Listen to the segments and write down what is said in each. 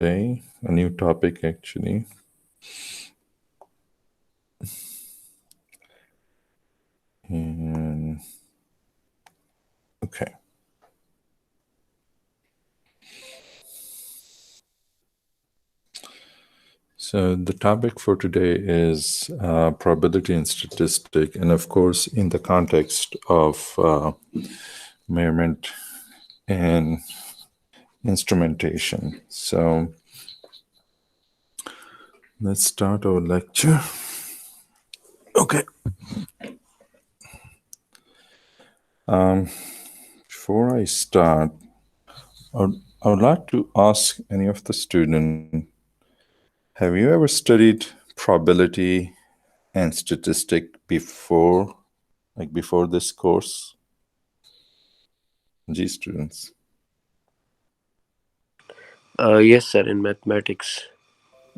Okay, a new topic actually. Okay. So the topic for today is probability and statistic, and of course, in the context of measurement and instrumentation. So let's start our lecture. Okay. Before I start, I would like to ask any of the students, have you ever studied probability and statistic before, like before this course? G students. Yes sir, in mathematics.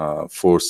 4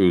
2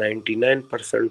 99%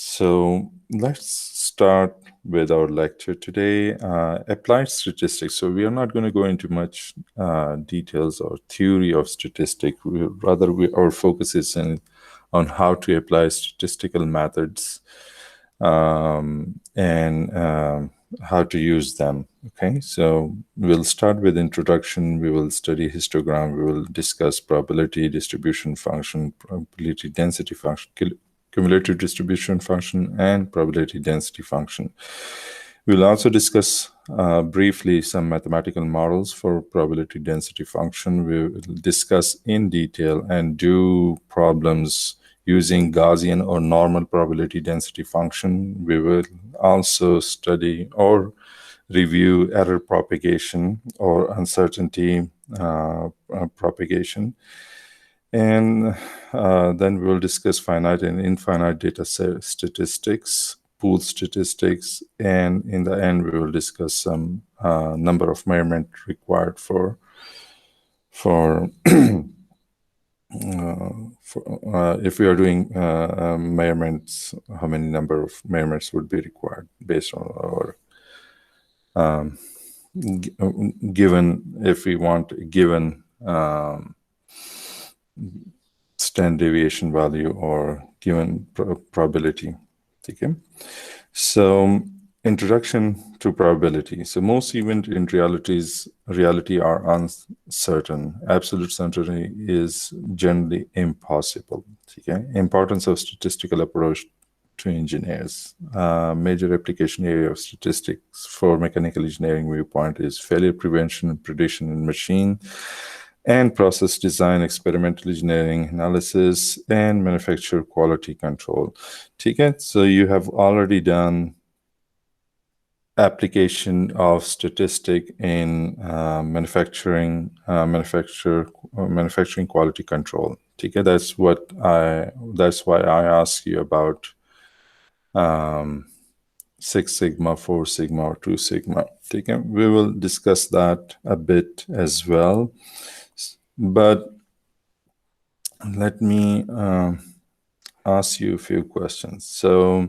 so let's start with our lecture today applied statistics so we are not going to go into much details or theory of statistics our focus is on how to apply statistical methods and how to use them. Okay, so we'll start with introduction. We will study histogram. We will discuss probability distribution function, probability density function, cumulative distribution function, and probability density function. We'll also discuss briefly some mathematical models for probability density function. We will discuss in detail and do problems using Gaussian or normal probability density function. We will also study or review error propagation or uncertainty propagation. And then we will discuss finite and infinite data set statistics, pool statistics, and in the end, we will discuss some number of measurement required for if we are doing measurements, how many number of measurements would be required based on our given, if we want a given standard deviation value or given probability. Okay. So introduction to probability. So most events in reality are uncertain. Absolute certainty is generally impossible. Okay. Importance of statistical approach to engineers. Major application area of statistics for mechanical engineering viewpoint is failure prevention, prediction in machine, and process design, experimental engineering, analysis, and manufacturer quality control. Okay, so you have already done application of statistic in manufacturing quality control. Okay, that's why I asked you about 6 sigma, 4 sigma, or 2 sigma. Okay, we will discuss that a bit as well. But let me ask you a few questions. So,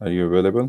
are you available?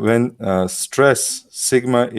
when stress sigma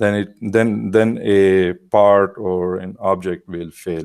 then a part or an object will fail.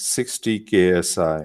60 KSI,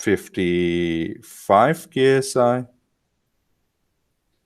55 KSI,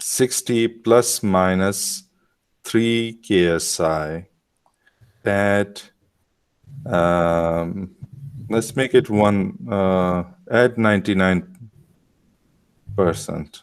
60 ± 3 KSI at let's make it one at 99%,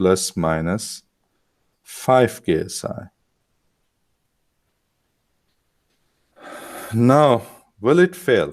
± 5 KSI। Now, will it fail?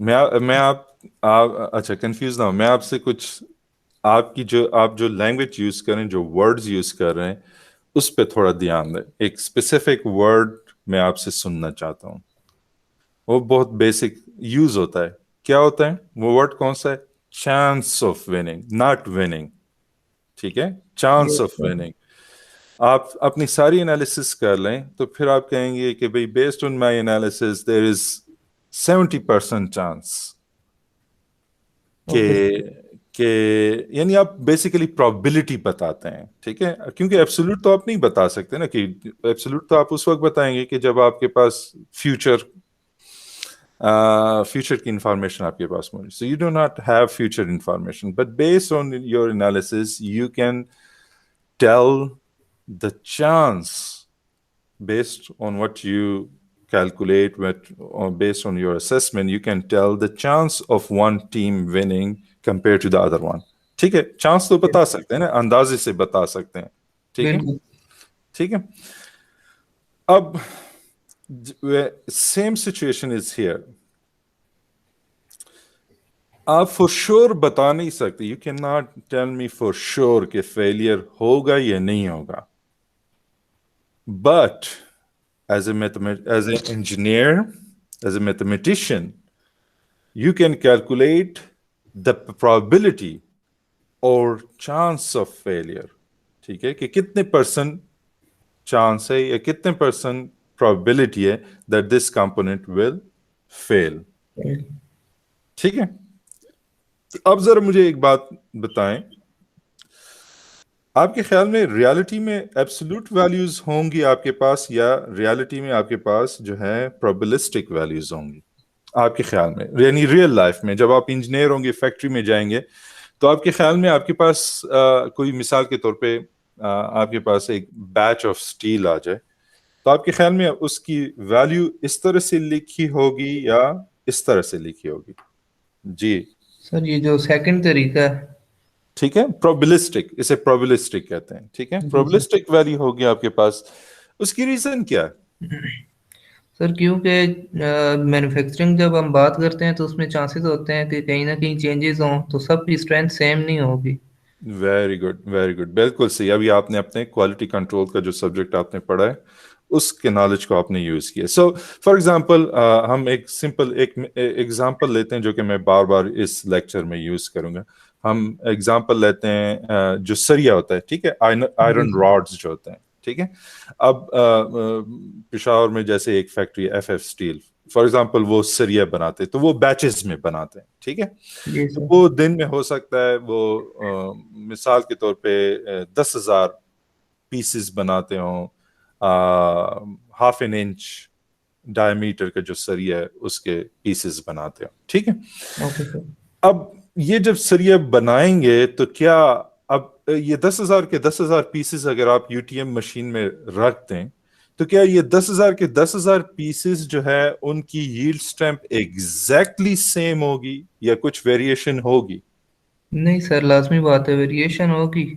میں آپ اچھا confuse نہ ہو، میں آپ سے کچھ آپ جو لینگویج یوز کریں، جو ورڈز یوز کر رہے ہیں اس پہ تھوڑا دھیان دیں. ایک اسپیسیفک ورڈ میں آپ سے سننا چاہتا ہوں، وہ بہت بیسک یوز ہوتا ہے. کیا ہوتا ہے وہ ورڈ؟ کون سا ہے؟ Chance of winning, not winning. ٹھیک ہے، chance yes of sir. Winning. آپ اپنی ساری انالیسس کر لیں تو پھر آپ کہیں گے کہ بھئی based on my analysis there is 70% chance okay کہ یعنی آپ بیسیکلی پرابلٹی بتاتے ہیں. ٹھیک ہے، کیونکہ ایبسولوٹ تو آپ نہیں بتا سکتے نا، کہ ایبسولوٹ تو آپ اس وقت بتائیں گے کہ جب آپ کے پاس فیوچر کی انفارمیشن آپ کے پاس موجود. So you do not have future information, but based on your analysis you can tell the chance based on what you calculate, based on your assessment, you can tell the chance of one team winning compared to the other one. ٹھیک ہے، chance تو بتا سکتے ہیں نا، اندازے سے بتا سکتے ہیں. ٹھیک ہے، بالکل. ٹھیک ہے. اب same situation is here. آپ فور شور بتا نہیں سکتے. You can not tell me for sure کہ فیلئر ہوگا یا نہیں ہوگا. But as an engineer, as a mathematician, you can calculate the probability or chance of failure. ٹھیک ہے، کہ کتنے پرسنٹ چانس ہے یا کتنے پرسنٹ probability ہے that this component will fail. ٹھیک ہے. اب ذرا مجھے ایک بات بتائیں، آپ کے خیال میں ریالٹی میں ایبسولوٹ ویلیوز ہوں گی آپ کے پاس، یا ریالٹی میں آپ کے پاس جو ہے پروبلسٹک ویلیوز ہوں گی آپ کے خیال میں؟ یعنی ریئل لائف میں جب آپ انجینئر ہوں گے، فیکٹری میں جائیں گے، تو آپ کے خیال میں آپ کے پاس کوئی مثال کے طور پہ آپ کے پاس ایک بیچ آف سٹیل آ جائے، تو آپ کے خیال میں اس کی ویلیو اس طرح سے لکھی ہوگی یا اس طرح سے لکھی ہوگی؟ جی سر یہ جو سیکنڈ طریقہ ہے. ٹھیک ہے، پروبلسٹک، اسے پروبلسٹک کہتے ہیں. ٹھیک ہے، جی سر. پروبلسٹک ویلیو ہوگی آپ کے پاس. اس کی ریزن کیا ہے؟ سر کیونکہ مینوفیکچرنگ جب ہم بات کرتے ہیں تو اس میں چانسز ہوتے ہیں کہ کہیں نہ کہیں چینجز ہوں، تو سب کی اسٹرینتھ سیم نہیں ہوگی. ویری گڈ، ویری گڈ، بالکل صحیح. ابھی آپ نے اپنے کوالٹی کنٹرول کا جو سبجیکٹ آپ نے پڑھا ہے اس کے نالج کو آپ نے یوز کیا. سو فار ایگزامپل ہم ایک سمپل ایک ایگزامپل لیتے ہیں جو کہ میں بار بار اس لیکچر میں یوز کروں گا. ہم ایگزامپل لیتے ہیں جو سریا ہوتا ہے. ٹھیک ہے، آئرن راڈز جو ہوتے ہیں. ٹھیک ہے، اب پشاور میں جیسے ایک factory F F steel for example, وہ سریا بناتے تو وہ بیچز میں بناتے ہیں. ٹھیک ہے، جی تو سر. وہ دن میں ہو سکتا ہے وہ مثال کے طور پہ 10,000 پیسز بناتے ہوں، 1/2 انچ ڈائی میٹر کا جو سریا ہے اس کے پیسز بناتے ہوں. ٹھیک ہے، اوکے سر. اب یہ جب سریا بنائیں گے تو کیا اب یہ 10,000 پیسز اگر آپ یو ٹی ایم مشین میں رکھ دیں تو کیا یہ 10,000 پیسز جو ہے ان کی ییلڈ اسٹرینتھ ایگزیکٹلی سیم ہوگی یا کچھ ویریشن ہوگی؟ نہیں سر، لازمی بات ہے، ویریشن ہوگی.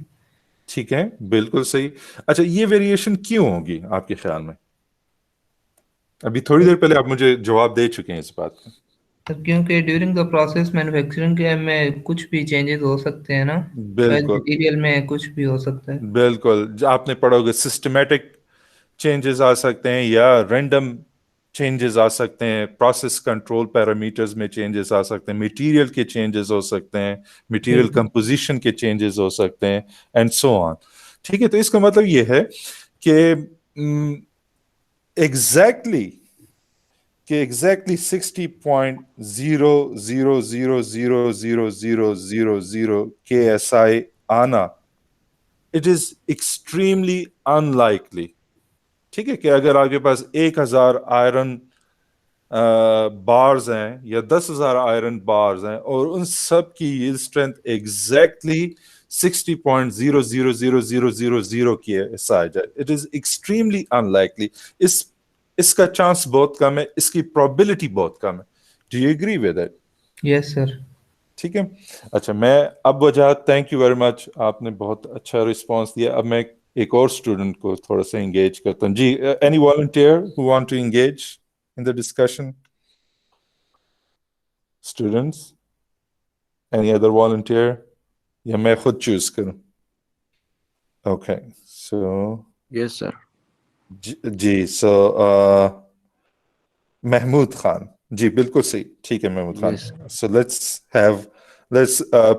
ٹھیک ہے، بالکل صحیح. اچھا، یہ ویریشن کیوں ہوگی آپ کے خیال میں؟ ابھی تھوڑی دیر پہلے آپ مجھے جواب دے چکے ہیں اس بات کا. سر کیونکہ ڈیورنگ دا پروسیس مینوفیکچرنگ کے میں کچھ بھی چینجز ہو سکتے ہیں نا، شاید بالکل مٹیریل میں کچھ بھی ہو سکتا ہے. بالکل، آپ نے پڑھا ہوگا سسٹمیٹک چینجز آ سکتے ہیں یا رینڈم چینجز آ سکتے ہیں، پروسیس کنٹرول پیرامیٹرز میں چینجز آ سکتے ہیں، مٹیریل کے چینجز ہو سکتے ہیں، مٹیریل بالکل. کمپوزیشن کے چینجز ہو سکتے ہیں، اینڈ سو آن. ٹھیک ہے، تو اس کا مطلب یہ ہے کہ ایگزیکٹلی 60.0000000 KSI آنا it is extremely in likely. ٹھیک ہے، کہ اگر آپ کے پاس 1,000 آئرن بارز ہیں یا 10,000 آئرن بارز ہیں اور ان سب کی ییلڈ اسٹرینتھ ایگزیکٹلی 60.0000000 کی آ جائے، it is extremely unlikely. اس کا چانس بہت کم ہے، اس کی پرابلٹی بہت کم ہے. Do you agree with it? Yes sir. ٹھیک ہے. اچھا، میں اب وجہات، تھینک یو ویری مچ، آپ نے بہت اچھا رسپانس دیا. اب میں ایک اور اسٹوڈنٹ کو تھوڑا سا انگیج کرتا ہوں. جی، any volunteer who want to engage? in the discussion? Students? Any other volunteer? یا میں خود چوز کروں؟ Okay, so Yes, sir. جی سو محمود خان جی بالکل صحیح ٹھیک ہے Mahmood Khan. Yes. So let's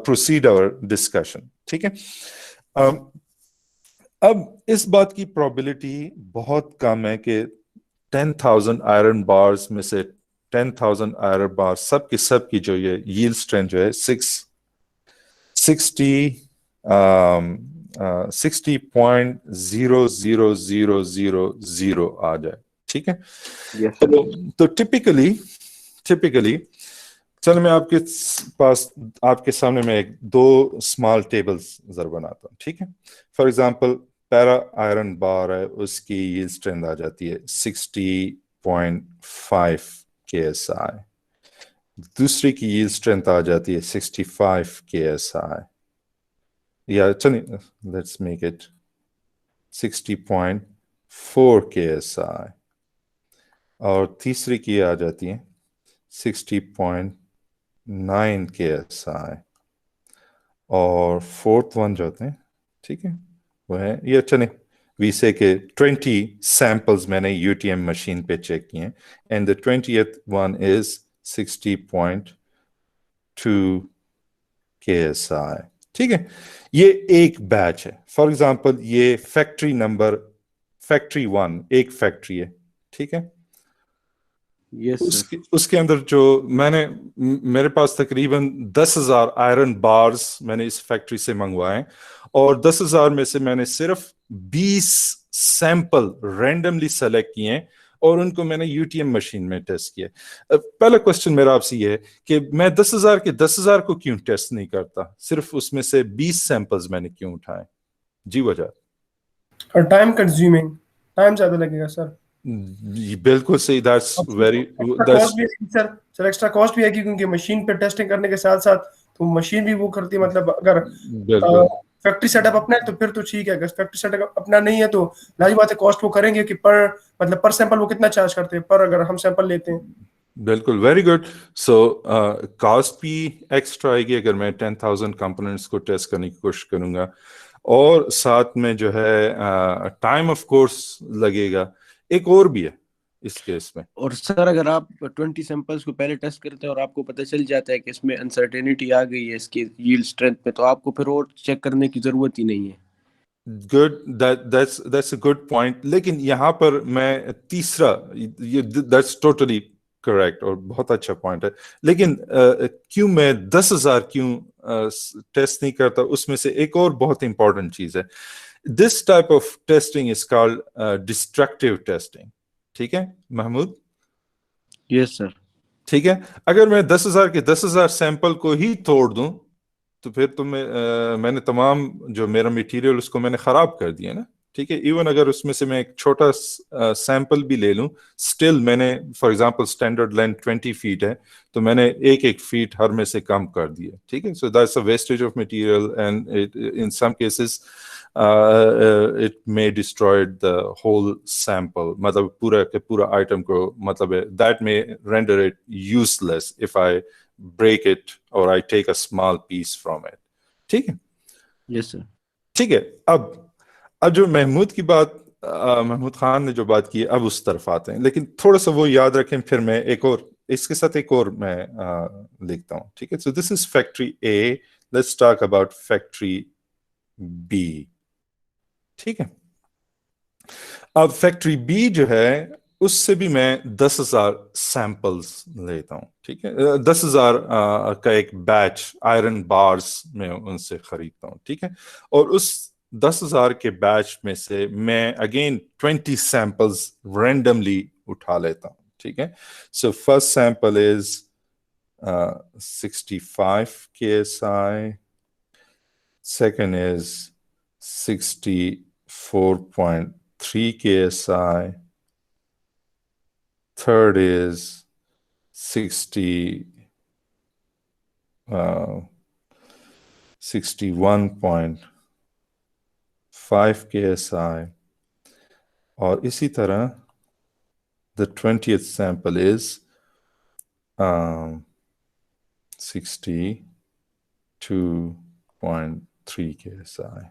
proceed our discussion. ٹھیک ہے. اب اس بات کی پرابلٹی بہت کم ہے کہ 10,000 آئرن بارز میں سے 10,000 آئرن بارز سب کی جو یہ ییلڈ اسٹرینتھ جو ہے 60.00000 آ جائے. ٹھیک ہے. Yes, sir. تو ٹپیکلی چلو میں آپ کے پاس آپ کے سامنے میں ایک دو اسمال ٹیبلز ذرا بناتا ہوں. ٹھیک ہے. فار ایگزامپل پیرا آئرن بار ہے, اس کی ییلڈ اسٹرینتھ آ جاتی ہے 60.5 KSI. دوسری کی ییلڈ اسٹرینتھ آ جاتی ہے 65 KSI. یا چلیے لیٹس میک اٹ 60.4 KSI. اور تیسری کی آ جاتی ہے 60.9 KSI. اور فورتھ ون جو ہوتے ہیں ٹھیک ہے وہ ہے یہ چلیں وی سے کہ 20 سیمپلز میں نے UTM مشین پہ چیک کیے ہیں and the 20th one is 60.2 KSI. ٹھیک ہے. یہ ایک بیچ ہے. فار ایگزامپل یہ فیکٹری نمبر فیکٹری 1 ایک فیکٹری ہے. ٹھیک ہے. Yes, sir. اس کے اندر جو میرے پاس تقریباً 10,000 آئرن بارز میں نے اس فیکٹری سے منگوائے اور 10,000 میں سے میں نے صرف 20 سیمپل رینڈملی سلیکٹ کیے ہیں اور ان کو میں نے UTM مشین میں ٹیسٹ کیا. پہلا کوشچن میرا آپ سے یہ ہے کہ میں 10,000 کے 10,000 کو کیوں ٹیسٹ نہیں کرتا, صرف اس میں سے 20 سیمپلز میں نے کیوں اٹھائے؟ جی وجہ اور ٹائم کنزیومنگ, ٹائم زیادہ لگے گا سر. بالکل صحیح. That's very sir extra cost بھی ہے کیونکہ مشین پہ ٹیسٹنگ کرنے کے ساتھ ساتھ تو مشین بھی وہ کرتی ہے. مطلب اگر فیکٹری سیٹ اپ اپنا ہے تو پھر تو ٹھیک ہے, اگر فیکٹری سیٹ اپ اپنا نہیں ہے تو لازمی بات ہے کاسٹ وہ کریں گے کہ پر سیمپل وہ کتنا چارج کرتے ہیں پر اگر ہم سیمپل لیتے ہیں. بالکل ویری گڈ. سو کاسٹ بھی ایکسٹرا آئے گی اگر میں 10,000 کمپوننٹس کو ٹیسٹ کرنے کی کوشش کروں گا, اور ساتھ میں جو ہے ٹائم آف کورس لگے گا. ایک اور بھی ہے اس کیس میں. اور سر اگر آپ 20 سیمپلز کو پہلے ٹیسٹ کرتے ہیں اور آپ کو پتہ چل جاتا ہے کہ اس میں انسرٹینٹی آ گئی ہے اس کی ییلڈ اسٹرینتھ میں, تو آپ کو پھر اور چیک کرنے کی ضرورت ہی نہیں ہے. Good, that's a good point. لیکن یہاں پر میں تیسرا that's totally کریکٹ اور بہت اچھا پوائنٹ ہے. لیکن کیوں میں 10,000 کیوں ٹیسٹ نہیں کرتا, اس میں سے ایک اور بہت امپورٹنٹ چیز ہے. This type of testing is called destructive testing. ٹھیک ہے محمود؟ یس سر. ٹھیک ہے. اگر میں 10,000 کے 10,000 سیمپل کو ہی توڑ دوں تو پھر تو میں نے تمام جو میرا مٹیریل اس کو میں نے خراب کر دیا نا. ٹھیک ہے. ایون اگر اس میں سے میں ایک چھوٹا سیمپل بھی لے لوں, اسٹل میں نے for example standard length 20 feet ہے تو میں نے ایک فیٹ ہر میں سے کم کر دیا. ٹھیک ہے. So that's a wastage of material and in some cases it may destroy the whole sample. مطلب پورا آئٹم کو مطلب that may render it useless if I break it or I take a small piece from it. ٹھیک ہے. یس sir. ٹھیک ہے. اب جو محمود کی بات محمود خان نے جو بات کی اب اس طرف آتے ہیں, لیکن تھوڑا سا وہ یاد رکھیں پھر میں ایک اور اس کے ساتھ ایک اور میں لکھتا ہوں. ٹھیک ہے. So this is factory A. Let's talk about factory B. ٹھیک ہے. اب فیکٹری بی جو ہے اس سے بھی میں 10,000 سیمپلز لیتا ہوں. ٹھیک ہے. 10,000 کا ایک بیچ آئرن بارز میں ان سے خریدتا ہوں. ٹھیک ہے. اور اس 10,000 کے بیچ میں سے میں اگین 20 سیمپلز رینڈملی اٹھا لیتا ہوں. ٹھیک ہے. So first sample is 65 KSI. Second is 64.3 KSI. Third is 61.5 KSI. اور اسی طرح the 20th sample is 62.3 KSI.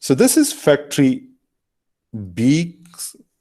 so this is factory B.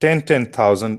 10,000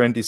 20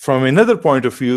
from another point of view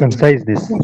Concise this.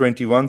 21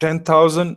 10,000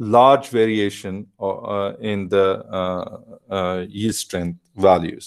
large variation in the yield strength values.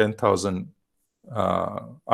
10,000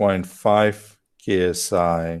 0.5 KSI.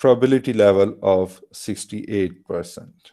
probability level of 68%.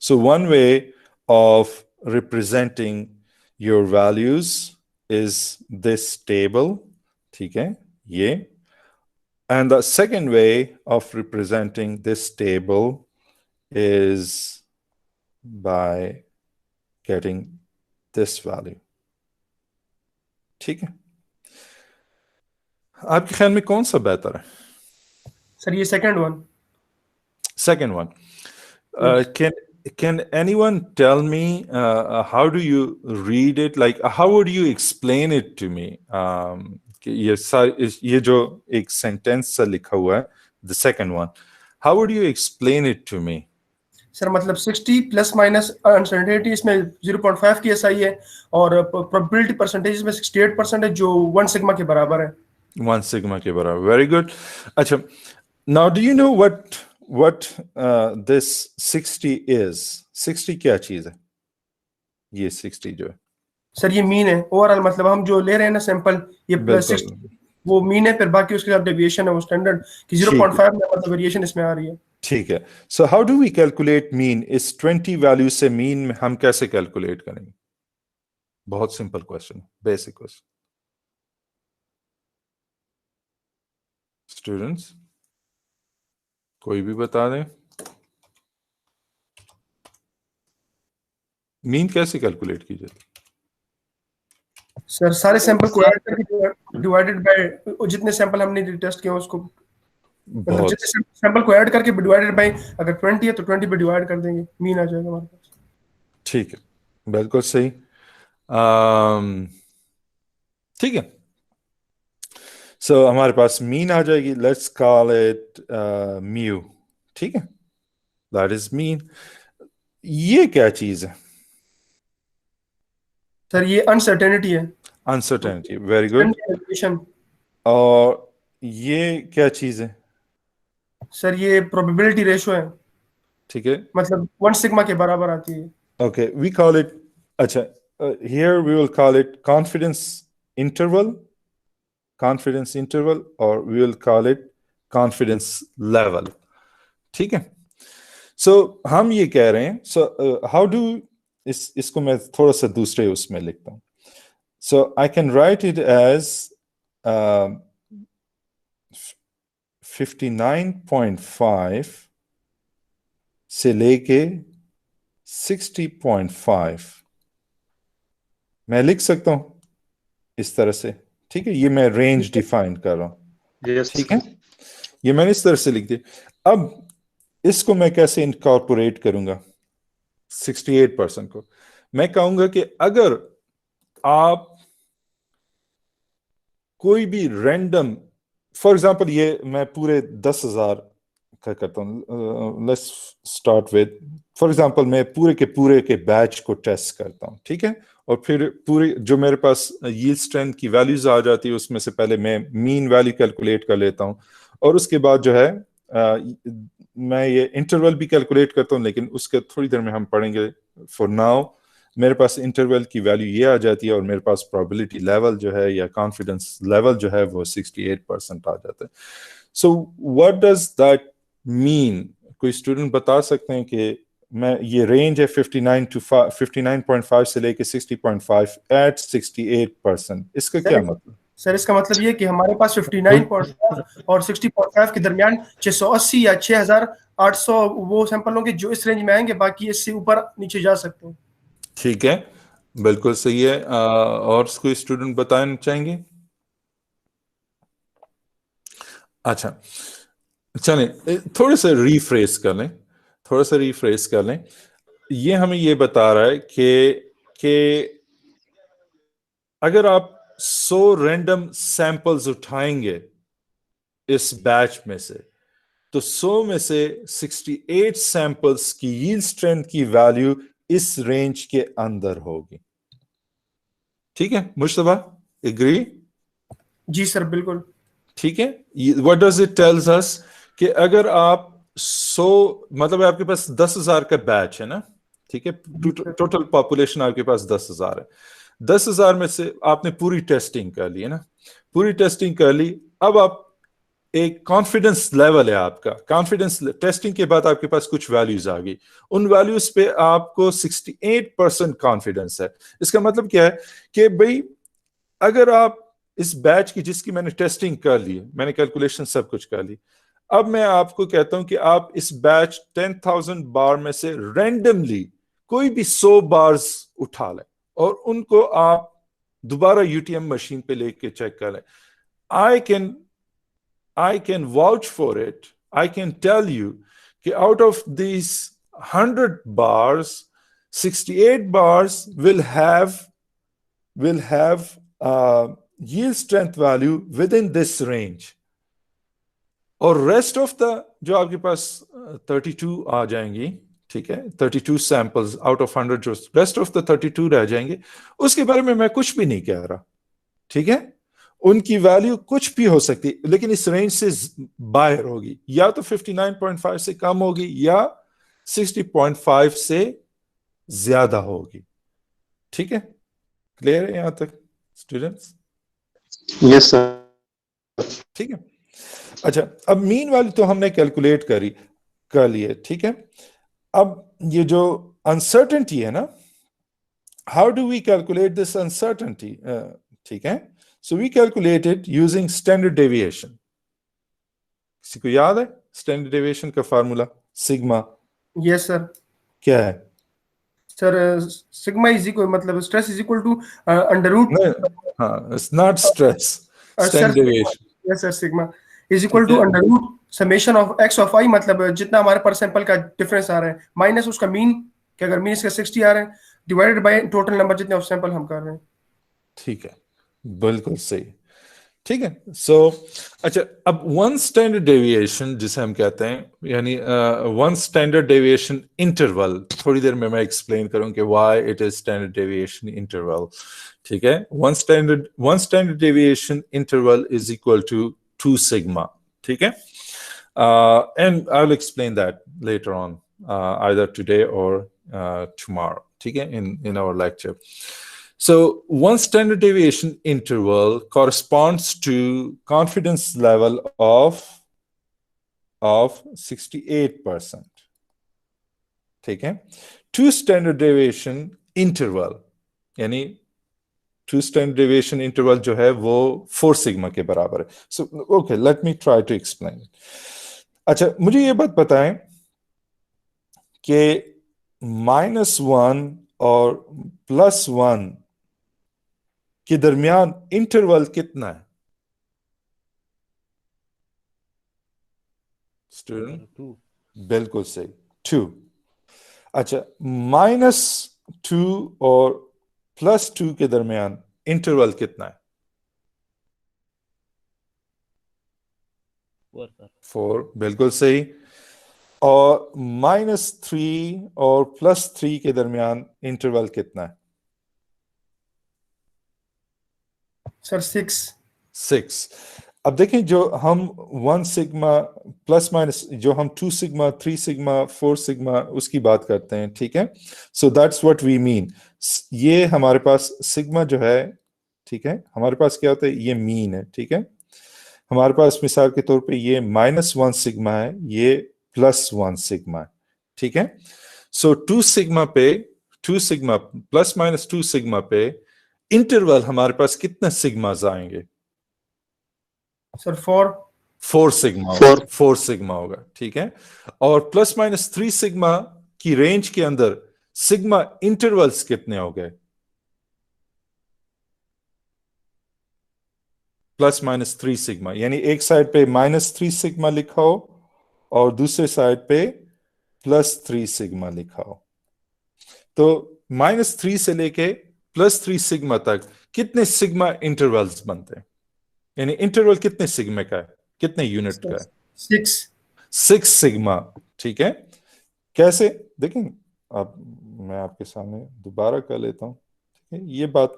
so one way of representing your values is this table, ٹھیک ہے یہ. And the second way of representing this table is by getting this value. ٹھیک ہے. آپ کے خیال میں کون سا بہتر ہے؟ سر یہ second one. Second one. Can anyone tell me how do you read it? Like, how would you explain it to me? کہ یہ جو ایک سینٹینس سے لکھا ہوا ہے, the second one. How would you explain it to me? سر مطلب 60 plus minus uncertainty اس میں 0.5 کی SI ہے اور پروبیبلٹی پرسنٹیج میں 68% ہے جو 1 سگما کے برابر ہے. 1 سگما کے برابر. Very good. اچھا, now do you know what this 60 is? 60 کیا چیز ہے؟ یہ 60 جو ہے سر یہ مین ہے. اوور آل مطلب ہم جو لے رہے ہیں نا سیمپل یہ 60 وہ مین ہے, پھر باقی اس کے ساتھ ڈیویشن ہے وہ اسٹینڈرڈ کی 0.5 میں مطلب ویریشن اس میں آ رہی ہے. ٹھیک ہے. So how do we calculate mean? اس 20 ویلیو سے مین ہم کیسے کیلکولیٹ کریں گے؟ بہت simple question, basic question. Students کوئی بھی بتا دیں مین کیسے کیلکولیٹ کی جاتی؟ سر سارے سیمپل کو ایڈ کر کے ڈیوائیڈڈ بائی جتنے سیمپل ہم نے ٹیسٹ کیے اس کو مطلب جتنے سیمپل کو ایڈ کر کے ڈیوائیڈڈ بائی اگر 20 ہے تو 20 پہ ڈیوائیڈ کر دیں گے, مین آ جائے گا ہمارے پاس. ٹھیک ہے, بالکل صحیح. ٹھیک ہے, سو ہمارے پاس مین آ جائے گی. لیٹس کال اٹ میو. ٹھیک ہے, دیٹ از مین. یہ کیا چیز ہے؟ سر یہ انسرٹینٹی ہے. انسرٹینٹی. Very good. اور یہ کیا چیز ہے؟ سر یہ پروبیبلٹی ریشو ہے. ٹھیک ہے, مطلب 1 سگما کے برابر آتی ہے. اوکے, وی کال اٹ, اچھا here we will call it confidence interval. Confidence interval, اور we will call it confidence level. ٹھیک ہے. سو ہم یہ کہہ رہے ہیں, سو ہاؤ ڈو اس کو میں تھوڑا سا دوسرے اس میں لکھتا ہوں. So I can write it as 59.5 سے لے کے 60.5 میں لکھ سکتا ہوں اس طرح سے. ٹھیک ہے, یہ میں رینج ڈیفائن کر رہا ہوں. ٹھیک ہے, یہ میں نے اس طرح سے لکھ دیا. اب اس کو میں کیسے انکارپوریٹ کروں گا 68% کو؟ میں کہوں گا کہ اگر آپ کوئی بھی رینڈم, فار ایگزامپل یہ میں پورے 10,000 کا کرتا ہوں. Let's start with, for example میں پورے کے بیچ کو ٹیسٹ کرتا ہوں. ٹھیک ہے, اور پھر پوری جو میرے پاس ییلڈ اسٹرینتھ کی ویلیوز آ جاتی ہے اس میں سے پہلے میں مین ویلیو کیلکولیٹ کر لیتا ہوں, اور اس کے بعد جو ہے میں یہ انٹرول بھی کیلکولیٹ کرتا ہوں, لیکن اس کے تھوڑی دیر میں ہم پڑھیں گے. فار ناؤ میرے پاس انٹرول کی ویلیو یہ آ جاتی ہے, اور میرے پاس پرابلٹی لیول جو ہے یا کانفیڈنس لیول جو ہے وہ 68% آ جاتا ہے. سو واٹ ڈز دیٹ مین؟ کوئی اسٹوڈنٹ بتا سکتے ہیں کہ میں یہ رینج ہے 59.5 سے لے کے 60.5 ایٹ 68%, اس کا کیا مطلب؟ سر اس کا مطلب یہ کہ ہمارے پاس 59.5 اور 60.5 کے درمیان 680 یا 6,800 وہ سیمپل ہوں گے جو اس رینج میں آئیں گے, باقی اس سے اوپر نیچے جا سکتے ہیں. ٹھیک ہے, بالکل صحیح ہے. اور کوئی اسٹوڈنٹ بتانا چاہیں گے؟ اچھا چلیں تھوڑا سا ریفریز کر لیں. یہ ہمیں یہ بتا رہا ہے کہ اگر آپ 100 رینڈم سیمپلز اٹھائیں گے اس بیچ میں سے, تو 100 میں سے 68 سیمپلز کی ییلڈ اسٹرینتھ کی ویلیو اس رینج کے اندر ہوگی. ٹھیک ہے مشتبہ, ایگری؟ جی سر بالکل. ٹھیک ہے. What does it tells us کہ اگر آپ 100 مطلب آپ کے پاس 10,000 کا بیچ ہے نا, ٹھیک ہے, ٹوٹل پاپولیشن آپ کے پاس 10,000 ہے. 10,000 میں سے آپ نے پوری ٹیسٹنگ کر لی ہے نا, پوری ٹیسٹنگ کر لی. اب آپ ایک کانفیڈنس لیول ہے آپ کا. کانفیڈنس ٹیسٹنگ کے بعد آپ کے پاس کچھ ویلیوز آ گئی, ان ویلیوز پہ آپ کو 68% کانفیڈنس ہے. اس کا مطلب کیا ہے کہ بھئی اگر آپ اس بیچ کی جس کی میں نے ٹیسٹنگ کر لی, میں نے کیلکولیشن سب کچھ کر لی, اب میں آپ کو کہتا ہوں کہ آپ اس بیچ 10,000 بار میں سے رینڈملی کوئی بھی 100 بارز اٹھا لیں اور ان کو آپ دوبارہ یو ٹی ایم مشین پہ لے کے چیک کر لیں. I can vouch for it. I can tell you that out of these 100 bars, 68 bars will have yield strength value within this range. اور ریسٹ آف دا جو آپ کے پاس 32 آ جائیں گی, ٹھیک ہے, 32 سیمپلز آؤٹ آف 100 جو ریسٹ آف دا 32 رہ جائیں گے, اس کے بارے میں کچھ بھی نہیں کہہ رہا, ٹھیک ہے. ان کی ویلیو کچھ بھی ہو سکتی, لیکن اس رینج سے باہر ہوگی, یا تو 59.5 سے کم ہوگی یا 60.5 سے زیادہ ہوگی. ٹھیک ہے, کلیئر ہے یہاں تک اسٹوڈنٹس؟ یس سر. ٹھیک ہے. اچھا, اب مین ویلیو تو ہم نے کیلکولیٹ کر لیے, ٹھیک ہے. اب یہ جو انسرٹنٹی ہے نا, how do we calculate this uncertainty? ٹھیک ہے. So we calculated using standard deviation. کسی کو یاد ہے standard deviation کا فارمولا سگما؟ Yes sir. کیا ہے سر؟ سگما از اکول مطلب stress is equal to under root. ہاں, it's not stress, standard deviation. Yes sir, sigma is equal to under root summation of X of I, مطلب جتنا ہمارے per sample کا difference آ رہا ہے minus اس کا مین, کہ اگر مین اس کا 60 آ رہا ہے, ڈیوائڈیڈ بائی ٹوٹل نمبر جتنے آف سیمپل ہم کر رہے ہیں. ٹھیک ہے, بالکل صحیح. ٹھیک ہے. سو اچھا, اب ون اسٹینڈرڈ ڈیویشن جسے ہم کہتے ہیں, یعنی ون اسٹینڈرڈ ڈیویشن انٹرول, تھوڑی دیر میں ایکسپلین کروں کہ why it is standard deviation interval. ٹھیک ہے. One standard deviation interval is equal to 2 sigma. ٹھیک ہے. And I will explain that later on either today or tomorrow. ٹھیک ہے, in our lecture. So one standard deviation interval corresponds to confidence level of 68%. ٹھیک ہے. Two standard deviation interval, یعنی two standard deviation interval جو ہے وہ 4 sigma کے برابر ہے. So okay, let me try to explain it. اچھا, مجھے یہ بات بتائیں کہ -1 اور +1 کے درمیان انٹرول کتنا ہے؟ اسٹوڈنٹ بالکل صحیح, 2. اچھا, -2 اور +2 کے درمیان انٹرول کتنا ہے؟ 4. بالکل صحیح. اور -3 اور +3 کے درمیان انٹرول کتنا ہے؟ سر 6. اب دیکھیں, جو ہم 1 سگما پلس مائنس, جو ہم 2 سگما 3 سگما 4 سگما اس کی بات کرتے ہیں, ٹھیک ہے. سو دیٹس واٹ وی مین. یہ ہمارے پاس سگما جو ہے, ٹھیک ہے, ہمارے پاس کیا ہوتا ہے, یہ مین ہے, ٹھیک ہے. ہمارے پاس مثال کے طور پہ یہ -1 سگما ہے, یہ +1 سگما ہے, ٹھیک ہے. سو 2 سگما پہ 2 سگما ±2 سگما پہ انٹرول ہمارے پاس کتنے سگماز آئیں گے؟ سر 4 سگما 4 سگما ہوگا, ٹھیک ہے. اور ±3 سگما کی رینج کے اندر سگما انٹرولز کتنے ہو گئے؟ ±3 سگما, یعنی ایک سائڈ پہ -3 سگما لکھا ہو اور دوسرے سائڈ پہ +3 سگما لکھا ہو. تو -3 سے لے کے +3 سگما تک کتنے سگما انٹرولز بنتے ہیں؟ یعنی انٹرول کتنے سگما کا ہے, کتنے یونٹ کا ہے؟ 6 سگما, ٹھیک ہے. کیسے دیکھیں, اب میں آپ کے سامنے دوبارہ کر لیتا ہوں, ٹھیک ہے. یہ بات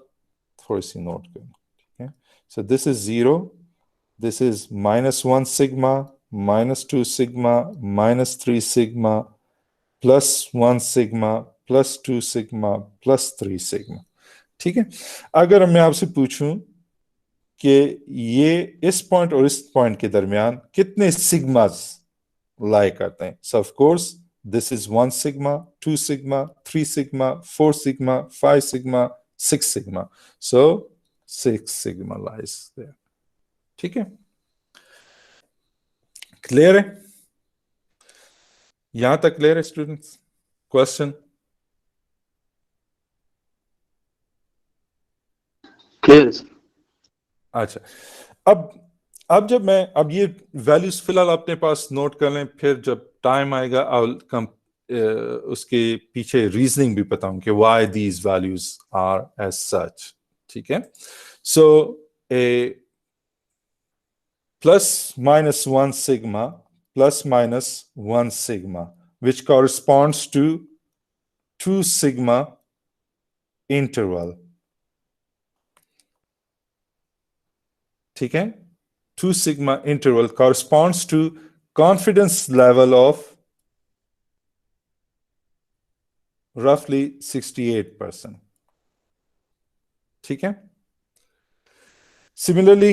تھوڑی سی نوٹ کریں, ٹھیک ہے. So this is 0, this is -1 sigma, -2 sigma, -3 sigma, +1 sigma, +2 sigma, +3 sigma, ٹھیک ہے. اگر میں آپ سے پوچھوں کہ یہ اس پوائنٹ اور اس پوائنٹ کے درمیان کتنے سگماز لائے کرتے ہیں. So of course this is 1 sigma, 2 sigma, 3 sigma, 4 sigma, 5 sigma, 6 sigma. So 6 sigma lies there. ٹھیک ہے, کلیئر ہے یہاں تک؟ کلیئر ہے اسٹوڈنٹس؟ کوشچن؟ کلیئر ہے سر. اچھا, اب جب میں یہ ویلیوز فی الحال اپنے پاس نوٹ کر لیں, پھر جب ٹائم آئے گا اس کے پیچھے ریزننگ بھی بتاؤں کہ why these values are as such. ٹھیک ہے, سو اے plus minus 1 sigma plus minus 1 sigma which corresponds to 2 sigma interval. ٹھیک ہے, 2 sigma interval corresponds to confidence level of roughly 68%. ٹھیک ہے, similarly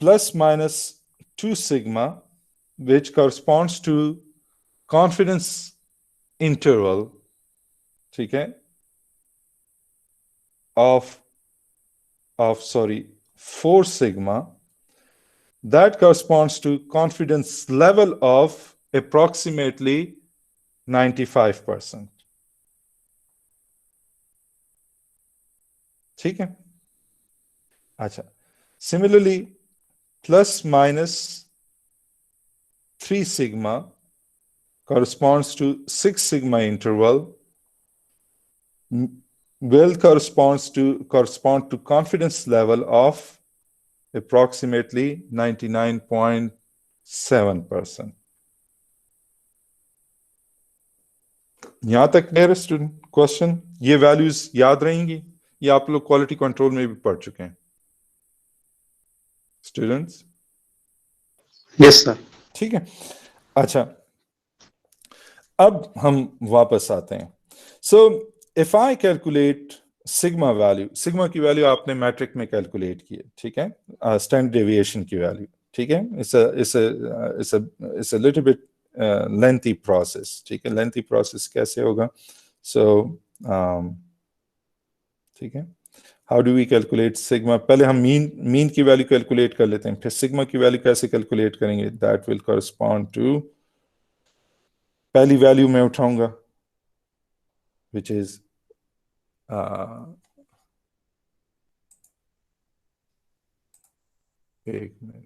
plus minus 2 sigma which corresponds to confidence interval, ٹھیک ہے, of 4 sigma, that corresponds to confidence level of approximately 95%. ٹھیک ہے, اچھا, similarly plus minus 3 sigma corresponds to 6 sigma interval will correspond to confidence level of approximately 99.7%. یہاں تک clear ہے student? Question? یہ values یاد رہیں گی؟ یہ آپ لوگ کوالٹی کنٹرول میں بھی پڑھ چکے ہیں اسٹوڈنٹس؟ یس سر. ٹھیک ہے, اچھا, اب ہم واپس آتے ہیں. So if I calculate sigma value, sigma کی ویلیو آپ نے میٹرک میں کیلکولیٹ کی ہے. ٹھیک ہے, اسٹینڈرڈ ڈیویشن کی ویلیو. ٹھیک ہے, it's a little bit lengthy process. ٹھیک ہے, lengthy process کیسے ہوگا؟ سو ٹھیک ہے, how do we calculate sigma? پہلے ہم مین کی ویلیو کیلکولیٹ کر لیتے ہیں, پھر سگما کی ویلیو کیسے کیلکولیٹ کریں گے؟ دیٹ ول کورسپونڈ ٹو, پہلی ویلیو میں اٹھاؤں گا which is ایک منٹ.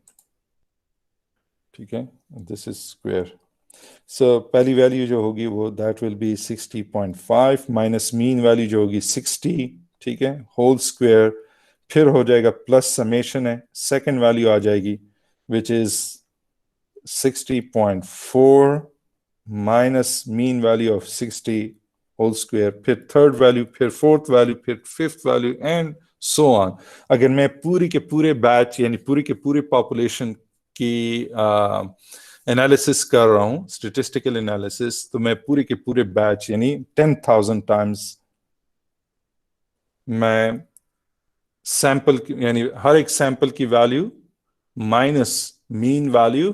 ٹھیک ہے, دس از اسکوئر. سو پہلی ویلیو جو ہوگی وہ that will be 60.5 minus mean value جو ہوگی 60. ٹھیک ہے, ہول اسکوئر, پھر ہو جائے گا پلس سمیشن ہے, سیکنڈ ویلیو آ جائے گی وچ از 60.4 minus mean value of 60 whole square, پھر تھرڈ ویلیو, پھر فورتھ ویلیو, پھر ففتھ ویلیو اینڈ سو آن. اگر میں پوری کے پورے بیچ یعنی پوری کے پورے پاپولیشن کی انالیسس کر رہا ہوں, اسٹیٹسٹیکل انالیسس, تو میں پورے کے پورے بیچ یعنی 10,000 ٹائمز میں سیمپل یعنی ہر ایک سیمپل کی value minus mean value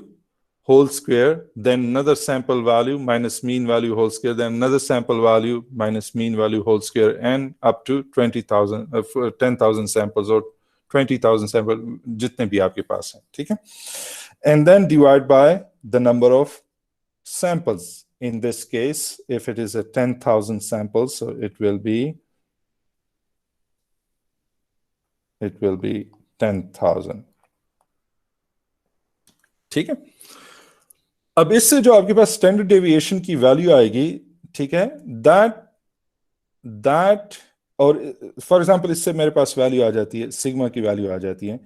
whole square, then another sample value minus mean value whole square, then another sample value minus mean value whole square, and up to 20,000 10,000 samples or 20,000 samples jitne bhi aapke paas hain. theek hai, and then divide by the number of samples. In this case, if it is a 10,000 samples, so it will be 10,000. ٹھیک ہے, اب اس سے جو آپ کے پاس standard deviation کی value آئے گی, ٹھیک ہے, دیٹ اور فار ایگزامپل اس سے میرے پاس ویلیو آ جاتی ہے, سگما کی ویلیو آ جاتی ہے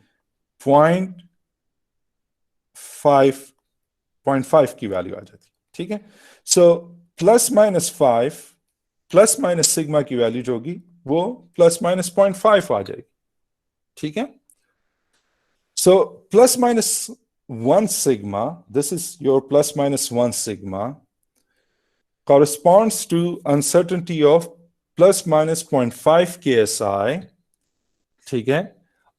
0.5 کی ویلیو آ جاتی ہے. ٹھیک ہے, so plus minus 5 plus minus sigma کی ویلیو جو ہوگی وہ پلس مائنس 0.5 آ جائے گی. ٹھیک ہے, so plus minus 1 sigma, this is your plus minus 1 sigma, corresponds to uncertainty of plus minus 0.5 KSI. ٹھیک ہے,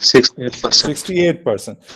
68%. 68%.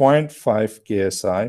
0.5 KSI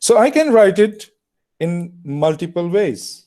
So I can write it in multiple ways.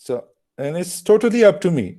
So and it's totally up to me.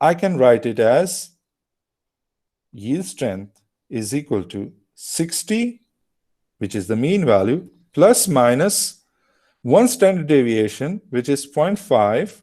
I can write it as yield strength is equal to 60, which is the mean value, plus minus 1 standard deviation, which is 0.5,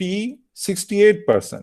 P 68%.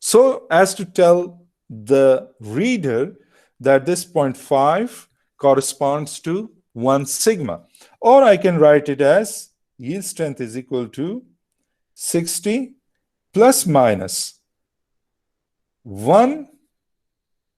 So as to tell the reader that this 0.5 corresponds to 1 sigma, or I can write it as yield strength is equal to 60 plus minus 1.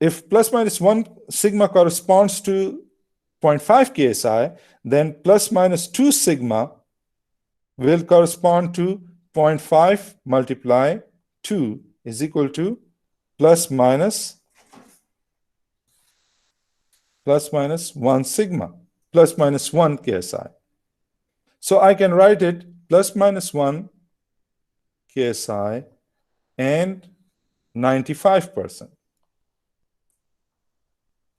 If plus minus 1 sigma corresponds to 0.5 KSI, then plus minus 2 sigma will correspond to 0.5 multiply 2 is equal to plus minus 1 sigma, plus minus 1 KSI. So I can write it plus minus 1 KSI and 95%.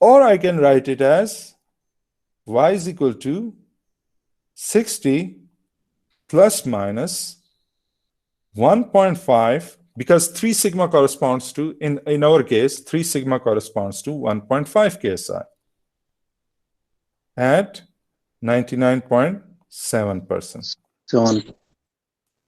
Or I can write it as y is equal to 60 plus minus 1.5, because 3 sigma corresponds to, in our case, 3 sigma corresponds to 1.5 KSI at 99.7%.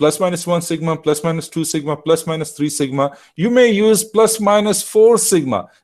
plus minus 1 sigma, plus minus 2 sigma, plus minus 3 sigma. You may use plus minus 4 sigma,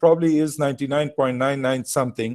probably is 99.99 something,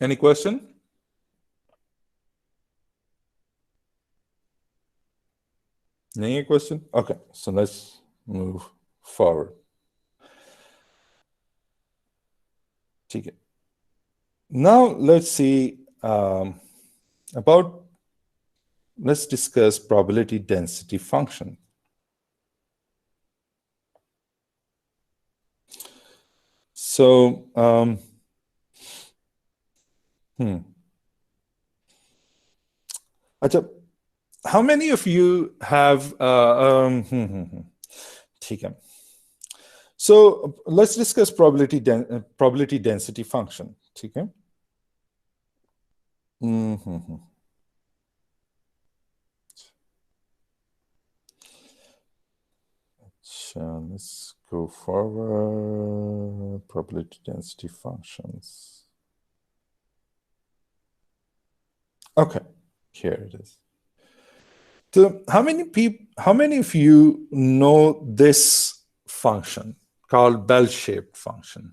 Any question? Any question? Okay, so let's move forward. Okay. Now let's see let's discuss probability density function. So, how many of you have so let's discuss probability density function. Okay. So let's go forward. Probability density functions. Okay, here it is. So how many of you know this function called bell-shaped function?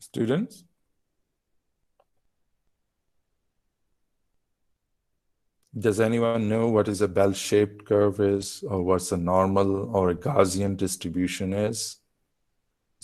Students? Does anyone know what is a bell-shaped curve is, or what's a normal or a Gaussian distribution is?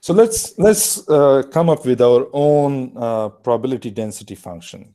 So let's come up with our own probability density function.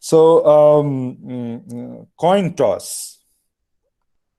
So coin toss.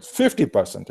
50%.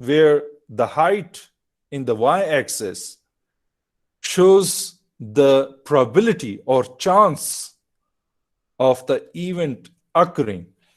where the height in the y-axis shows the probability or chance of the event occurring,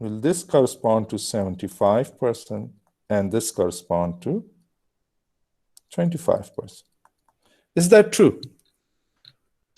Will this correspond to 75% and this correspond to 25%? Is that true?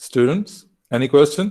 Students, any question?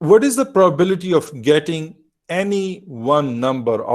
what is the probability of getting any one number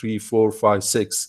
3, 4, 5, 6.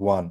1,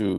2,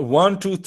1 2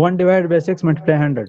1 divided by 6 multiply 100.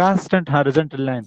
Constant horizontal line.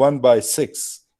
1/6,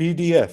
PDF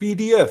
PDF,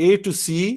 A to C,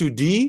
to D,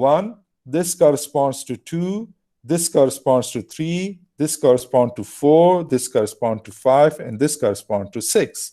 1, this corresponds to 2, this corresponds to 3, this corresponds to 4, this corresponds to 5, and this corresponds to 6.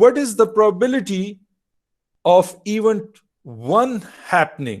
what is the probability of event 1 happening?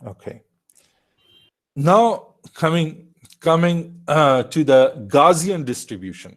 Okay. Now coming to the Gaussian distribution.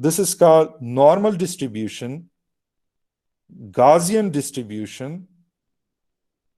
This is called normal distribution, Gaussian distribution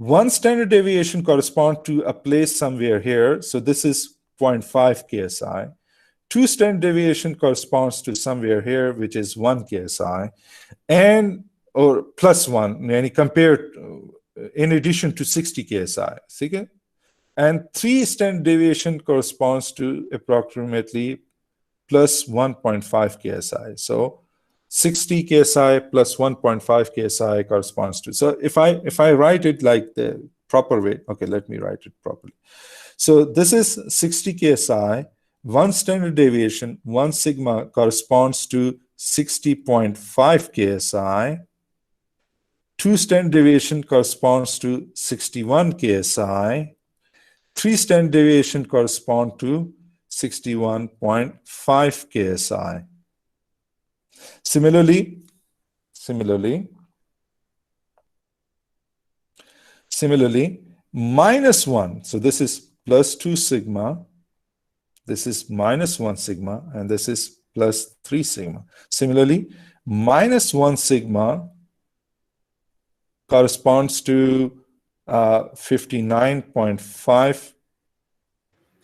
One standard deviation corresponds to a place somewhere here, so this is 0.5 KSI. Two standard deviation corresponds to somewhere here, which is 1 KSI, and or plus 1, yani compared in addition to 60 KSI. Okay? And 3 standard deviation corresponds to approximately plus 1.5 KSI. So 60 KSI plus 1.5 KSI corresponds to. So if I write it like the proper way, okay, let me write it properly. So this is 60 KSI, 1 standard deviation, 1 sigma corresponds to 60.5 KSI. 2 standard deviation corresponds to 61 KSI. 3 standard deviation correspond to 61.5 KSI. Similarly, minus 1, so this is plus 2 sigma, this is minus 1 sigma, and this is plus 3 sigma. Similarly, minus 1 sigma corresponds to 59.5.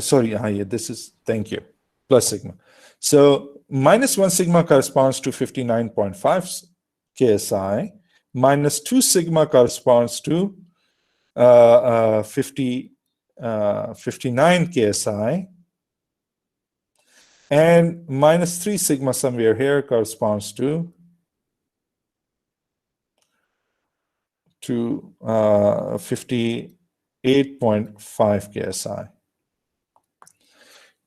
Sorry, this is, thank you, plus sigma. So minus 1 sigma corresponds to 59.5 KSI, minus 2 sigma corresponds to 59 KSI, and minus 3 sigma somewhere here corresponds to 58.5 KSI.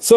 So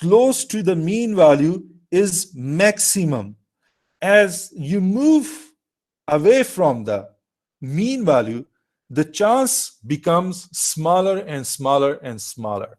close to the mean value is maximum. As you move away from the mean value, the chance becomes smaller and smaller and smaller.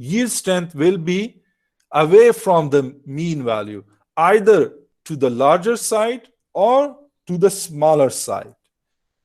yield strength will be away from the mean value, either to the larger side or to the smaller side.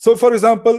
So for example,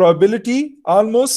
probability almost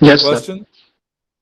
Yes, Question?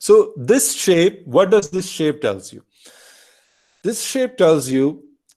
So this shape, what does this shape tells you? This shape tells you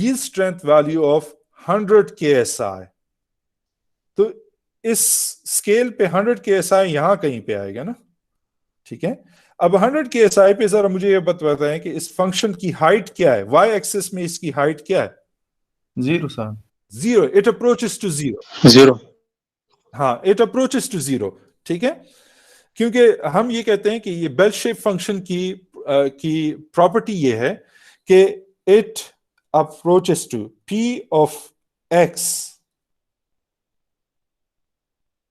yield strength value of 100 KSI, تو اس scale پہ 100 کے S I یہاں کہیں پہ آئے گا نا, ٹھیک ہے. اب 100 کے ایس آئی پہ ذرا مجھے یہ بتائیں کہ اس فنکشن کی ہائٹ کیا ہے, وائی ایکسس میں اس کی ہائٹ کیا ہے؟ 0 سر. 0. It approaches to 0. 0. ہاں, اٹ اپروچز ٹو 0, ٹھیک ہے. کیونکہ ہم یہ کہتے ہیں کہ یہ بیل شیپ فنکشن کی پراپرٹی یہ ہے کہ it approaches to P of X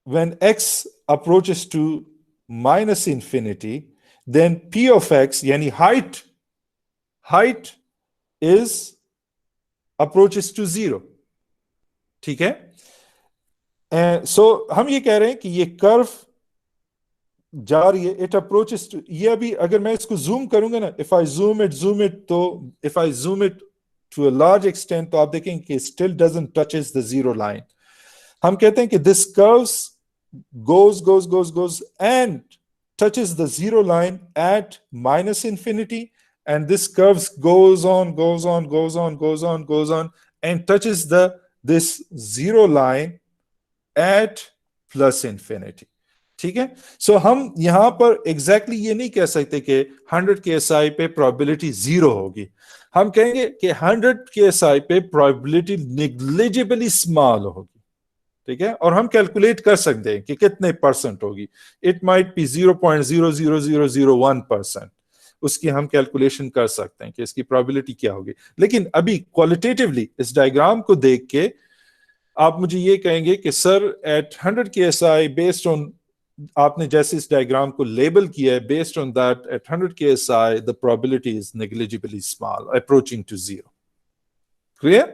when x approaches to minus infinity, then p of x yani height is approaches to 0, ٹھیک ہے. سو ہم یہ کہہ رہے ہیں کہ یہ کرو جا رہی ہے, اٹ اپروچز ٹو, یہ ابھی اگر میں اس کو زوم کروں گا نا, if I zoom it تو if I zoom it to a large extent تو آپ دیکھیں کہ still doesn't touches the 0 line. ہم کہتے ہیں کہ this curves goes and touches the 0 line at minus infinity, and this curves goes on and touches this 0 line at plus infinity, ٹھیک ہے. سو ہم یہاں پر ایگزیکٹلی یہ نہیں کہہ سکتے کہ 100 کے ایس آئی پہ پرابلٹی 0 ہوگی. ہم کہیں گے کہ 100 کے ایس آئی پہ پرابلٹی نیگلیجبلی اسمال ہوگی, ٹھیک ہے. اور ہم کیلکولیٹ کر سکتے ہیں کہ کتنے پرسنٹ ہوگی. اٹ مائٹ بی 0.00001%, اس کی ہم کیلکولیشن کر سکتے ہیں کہ اس کی پرابلٹی کیا ہوگی. لیکن ابھی کوالٹیٹیولی اس ڈائیگرام کو دیکھ کے آپ مجھے یہ کہیں گے کہ سر ایٹ 100 کے ایس آئی بیسڈ آن, آپ نے جیسے اس ڈائیگرام کو لیبل کیا ہے, بیسڈ آن دیٹ ایٹ 100 کے S I the probability is negligibly small approaching to 0. Clear?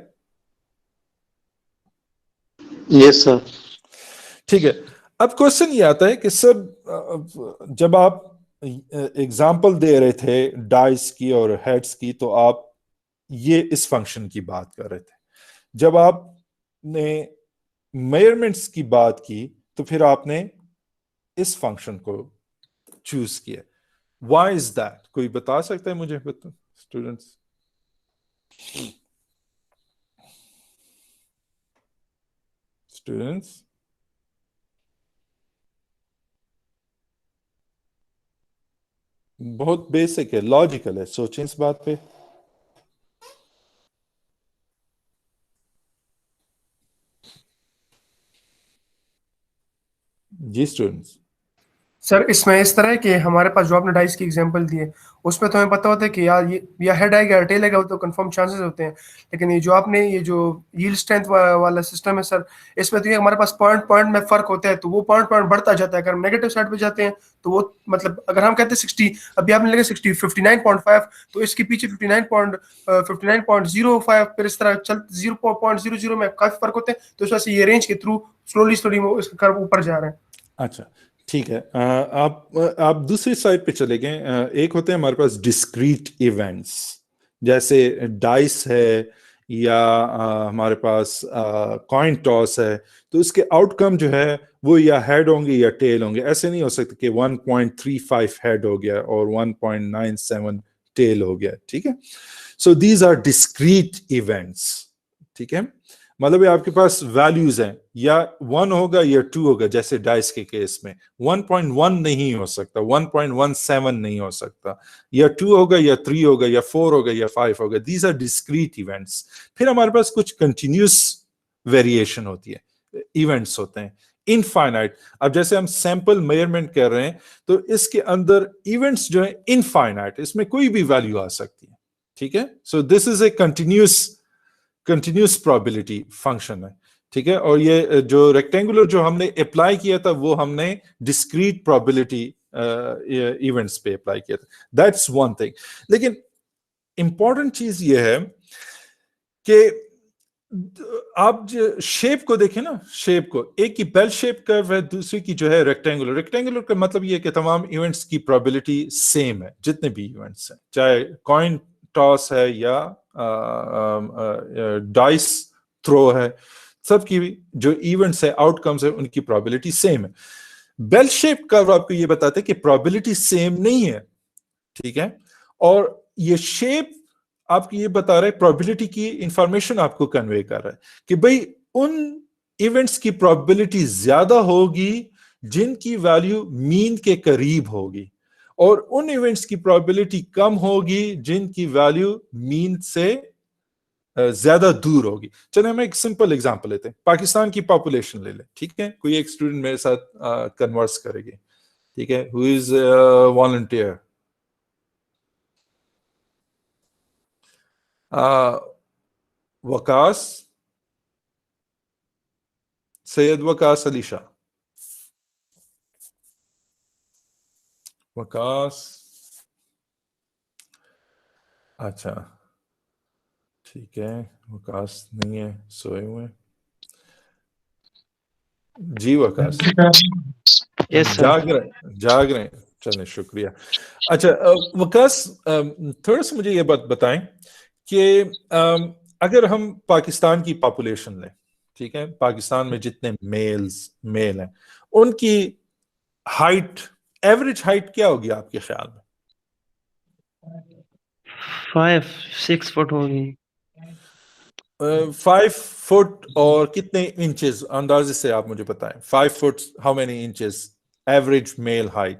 Yes sir. ٹھیک ہے. اب کوشچن یہ آتا ہے کہ سر جب آپ ایگزامپل دے رہے تھے ڈائس کی اور ہیڈس کی تو آپ یہ اس فنکشن کی بات کر رہے تھے. جب آپ نے میئرمنٹس کی بات کی تو پھر آپ نے اس فنکشن کو چوز کیا. Why is that? کوئی بتا سکتا ہے مجھے اسٹوڈنٹس؟ بہت بیسک ہے, لاجیکل ہے, سوچیں اس بات پہ. جی اسٹوڈنٹس. سر اس میں اس طرح ہے کہ ہمارے پاس جو آپ نے ڈائس کی ایگزامپل دی ہے اس میں تو ہمیں پتہ ہوتا ہے کہ یا ہیڈ آئے گا یا ٹیل آئے گا, وہ تو کنفرم چانسز ہوتے ہیں. لیکن یہ جو آپ نے یہ جو ییلڈ اسٹرینتھ والا سسٹم ہے سر, اس میں تو یہ ہمارے پاس پوائنٹ میں فرق ہوتا ہے, تو وہ پوائنٹ بڑھتا جاتا ہے. اگر ہم نیگیٹو سائڈ پہ جاتے ہیں تو وہ مطلب اگر ہم کہتے ہیں 60, ابھی آپ نے لگے 59.5, تو اس کے پیچھے 59.05, پھر اس طرح 0.00 میں کافی فرق ہوتے ہیں. تو اس وجہ سے یہ رینج کے تھرو سلولی اس کا کرو اوپر جا رہے ہیں. اچھا ٹھیک ہے. آپ دوسری سائڈ پہ چلے گئے. ایک ہوتے ہیں ہمارے پاس ڈسکریٹ ایونٹس, جیسے ڈائس ہے یا ہمارے پاس کوائن ٹاس ہے. تو اس کے آؤٹ کم جو ہے وہ یا ہیڈ ہوں گے یا ٹیل ہوں گے. ایسے نہیں ہو سکتا کہ 1.35 ہیڈ ہو گیا اور 1.97 ٹیل ہو گیا, ٹھیک ہے. So these are discrete events, ٹھیک ہے. مطلب آپ کے پاس ویلیوز ہیں, یا 1 ہوگا یا 2 ہوگا. جیسے ڈائس کے کیس میں 1.1 نہیں ہو سکتا, 1.17 نہیں ہو سکتا, یا 2 ہوگا یا 3 ہوگا یا 4 ہوگا یا 5 ہوگا. These are discrete events. پھر ہمارے پاس کچھ کنٹینیوس ویریشن ہوتی ہے, ایونٹس ہوتے ہیں انفائنائٹ. اب جیسے ہم سیمپل میئرمنٹ کر رہے ہیں تو اس کے اندر ایونٹس جو ہیں انفائنائٹ, اس میں کوئی بھی ویلیو آ سکتی ہے, ٹھیک ہے. So this is a continuous probability function ہے, ٹھیک ہے. اور یہ جو ریکٹینگولر جو ہم نے اپلائی کیا تھا وہ ہم نے ڈسکریٹ پرابلٹی ایونٹس پہ اپلائی کیا تھا. That's one thing. لیکن امپورٹنٹ چیز یہ ہے کہ آپ شیپ کو دیکھیں نا, شیپ کو, ایک کی بیل شیپ کرو ہے, دوسری کی جو ہے ریکٹینگولر. ریکٹینگولر کا مطلب یہ ہے کہ تمام ایونٹس کی پرابلٹی سیم ہے, جتنے بھی ایونٹس ہیں, چاہے کوائن ٹاس ہے یا ڈائس تھرو ہے, سب کی جو ایونٹس ہے, آؤٹ کمز ہے, ان کی پرابلٹی سیم ہے. بیل شیپ کرو آپ کو یہ بتاتے ہیں کہ پرابلٹی سیم نہیں ہے, ٹھیک ہے. اور یہ شیپ آپ کو یہ بتا رہے ہیں, پرابلٹی کی انفارمیشن آپ کو کنوے کر رہا ہے کہ بھئی ان ایونٹس کی پرابیبلٹی زیادہ ہوگی جن کی ویلیو مین کے قریب ہوگی، اور ان ایونٹس کی پرابیبلٹی کم ہوگی جن کی ویلیو مین سے زیادہ دور ہوگی. چلیں ہم ایک سمپل اگزامپل لیتے ہیں. پاکستان کی پاپولیشن لے لیں، ٹھیک ہے؟ کوئی ایک اسٹوڈنٹ میرے ساتھ کنورس کرے گی، ٹھیک ہے؟ ہو از والنٹیئر. وقاص، سید وقاص علی شاہ. وقاص، اچھا ٹھیک ہے، وقاص نہیں ہے، سوئے ہوئے. جی وقاص یس سر. جاگ رہے ہیں. چلیں شکریہ. اچھا وقاص، تھوڑا سا مجھے یہ بات بتائیں کہ اگر ہم پاکستان کی پاپولیشن لیں، ٹھیک ہے، پاکستان میں جتنے میل ہیں ان کی ہائٹ، ایوریج ہائٹ کیا ہوگی آپ کے خیال میں؟ 5-6 فٹ ہوگی. 5 فٹ اور کتنے انچز اندازے سے آپ مجھے بتائیں. 5 feet how many inches average male height?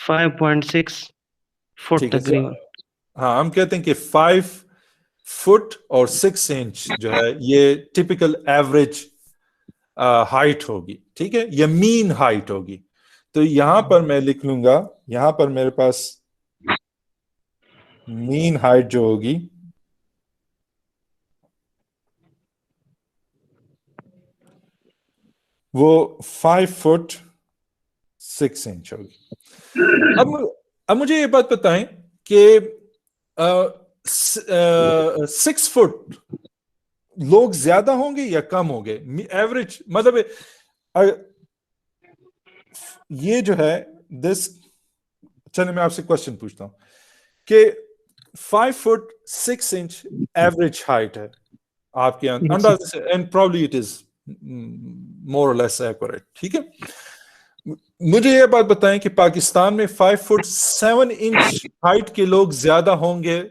5.6 feet ٹھیک ہے. تقریباً. ہاں ہم کہتے ہیں کہ 5 فٹ اور 6 انچ جو ہے یہ ٹپیکل ایوریج ہائٹ ہوگی، ٹھیک ہے، یہ مین ہائٹ ہوگی. تو یہاں پر میں لکھ لوں گا، یہاں پر میرے پاس مین ہائٹ جو ہوگی وہ 5 فٹ 6 انچ ہوگی. اب مجھے یہ بات بتائیں کہ 6 فٹ لوگ زیادہ ہوں گے یا کم ہوں گے؟ ایوریج مطلب یہ جو ہے دس. چلے میں آپ سے کوشچن پوچھتا ہوں کہ 5 فٹ 6 انچ ایوریج ہائٹ ہے آپ کے اندازے سے، اینڈ پرابلی اٹ از مور اور لیس ایکوریٹ، ٹھیک ہے. مجھے یہ بات بتائیں کہ پاکستان میں 5 فٹ 7 انچ ہائٹ کے لوگ زیادہ ہوں گے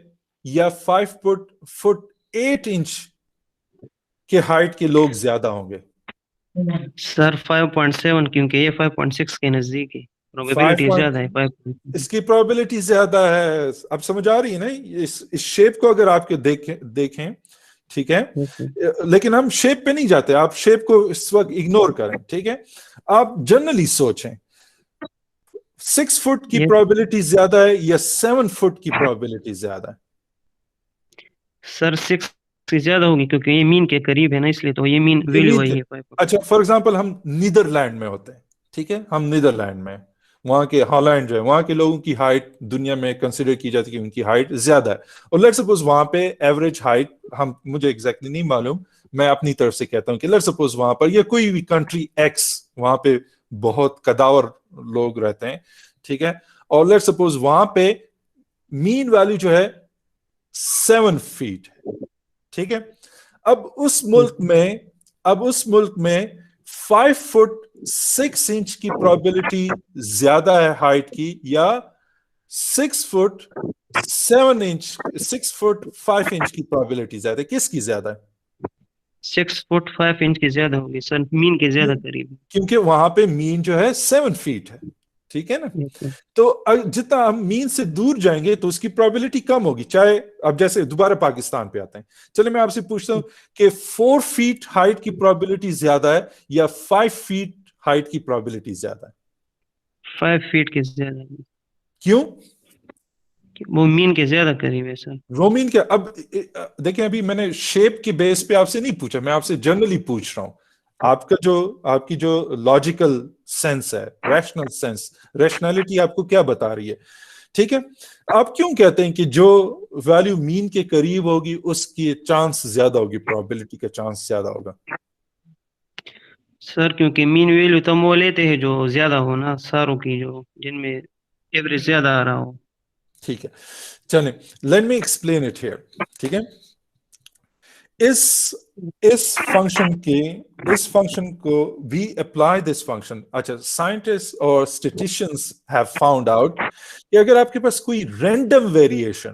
یا 5 فٹ 8 انچ کے ہائٹ کے لوگ زیادہ ہوں گے؟ سر 5.7 کیونکہ یہ 5.6 کے نزدیک ہے، پروبیبلٹی زیادہ ہے 5. اس کی پرابیبلٹی زیادہ ہے. اب سمجھ آ رہی ہے نا اس شیپ کو؟ اگر آپ کے دیکھیں ٹھیک ہے، لیکن ہم شیپ پہ نہیں جاتے، آپ شیپ کو اس وقت اگنور کریں، ٹھیک ہے. آپ جنرلی سوچیں 6 فٹ کی پرابیبلٹی زیادہ ہے یا 7 فٹ کی پرابیبلٹی زیادہ ہے؟ سر 6 سے زیادہ ہوگی کیونکہ یہ مین کے قریب ہے نا، اس لیے تو یہ مین ویلیو وہی ہے 5. اچھا فار ایگزامپل ہم نیدرلینڈ میں ہوتے ہیں، ٹھیک ہے، ہم نیدرلینڈ میں، وہاں کے ہالینڈ جو ہے وہاں کے لوگوں کی ہائٹ دنیا میں کنسیڈر کی جاتی ہے کہ ان کی ہائٹ زیادہ ہے. اور لیٹ سپوز وہاں پہ ایوریج ہائٹ مجھے ایگزیکٹلی نہیں معلوم، میں اپنی طرف سے کہتا ہوں کہ لیٹ سپوز وہاں پر یا کوئی بھی کنٹری ایکس، وہاں پہ بہت قداور لوگ رہتے ہیں، ٹھیک ہے، اور لیٹ سپوز وہاں پہ مین ویلیو جو ہے 7 فیٹ، ٹھیک ہے. اب اس ملک میں 5 فٹ 6 انچ کی پرابیبلٹی زیادہ ہے ہائٹ کی یا 6 فٹ 5 انچ کی پرابیبلٹی زیادہ ہے؟ کس کی زیادہ ہے؟ 6 فٹ 5 انچ کی زیادہ ہوگی سر، مین کے زیادہ قریب. کیونکہ وہاں پہ مین جو ہے 7 فیٹ ہے، ٹھیک ہے نا. تو جتنا ہم مین سے دور جائیں گے تو اس کی پرابیبلٹی کم ہوگی. چاہے اب جیسے دوبارہ پاکستان پہ آتے ہیں، چلے میں آپ سے پوچھتا ہوں کہ 4 فیٹ ہائٹ کی پرابیبلٹی زیادہ ہے یا 5 فیٹ ہائٹ کی پرابیبلٹی زیادہ ہے؟ 5 فیٹ کے زیادہ، کیوں؟ وہ مین کے زیادہ قریب ہے سر. رومین کے اب دیکھیں، ابھی میں نے شیپ کے بیس پہ آپ سے نہیں پوچھا، میں آپ سے جنرلی پوچھ رہا ہوں. آپ کی جو لاجیکل سینس ہے، ریشنل سینس، ریشنلٹی آپ کو کیا بتا رہی ہے، ٹھیک ہے. آپ کیوں کہتے ہیں کہ جو ویلیو مین کے قریب ہوگی اس کی چانس زیادہ ہوگی، پرابیبلٹی کا چانس زیادہ ہوگا؟ سر کیونکہ مین ویلیو تو وہ لیتے ہیں جو زیادہ ہو نا، ساروں کی جو جن میں ایوریج زیادہ آ رہا ہو. ٹھیک ہے، چلیں let me explain it here, ٹھیک ہے. اس فنکشن کو وی اپلائی دس فنکشن. اچھا سائنٹسٹ اور اسٹیٹیشینز ہیو فاؤنڈ آؤٹ کہ اگر آپ کے پاس کوئی random variation,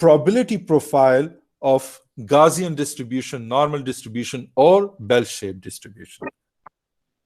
probability profile of Gaussian distribution, normal distribution or bell-shaped distribution.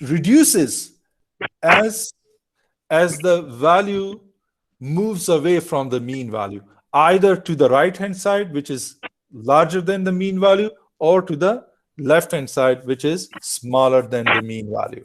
reduces as the value moves away from the mean value, either to the right hand side, which is larger than the mean value, or to the left hand side, which is smaller than the mean value.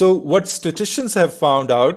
So what statisticians have found out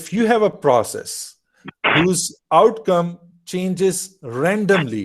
if you have a process whose outcome changes randomly,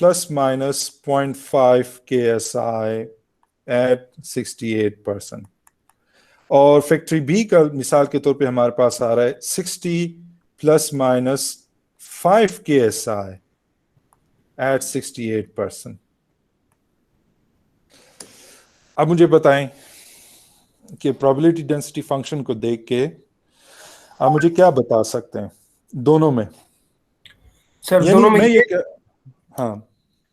± 0.5 KSI at 68%. اور factory B کا مثال کے طور پہ ہمارے پاس آ رہا ہے 60 plus minus 5 KSI at 68%. اب مجھے بتائیں کہ probability density function کو دیکھ کے آپ مجھے کیا بتا سکتے ہیں دونوں میں؟ سر یعنی دونوں میں میں یہ ہاں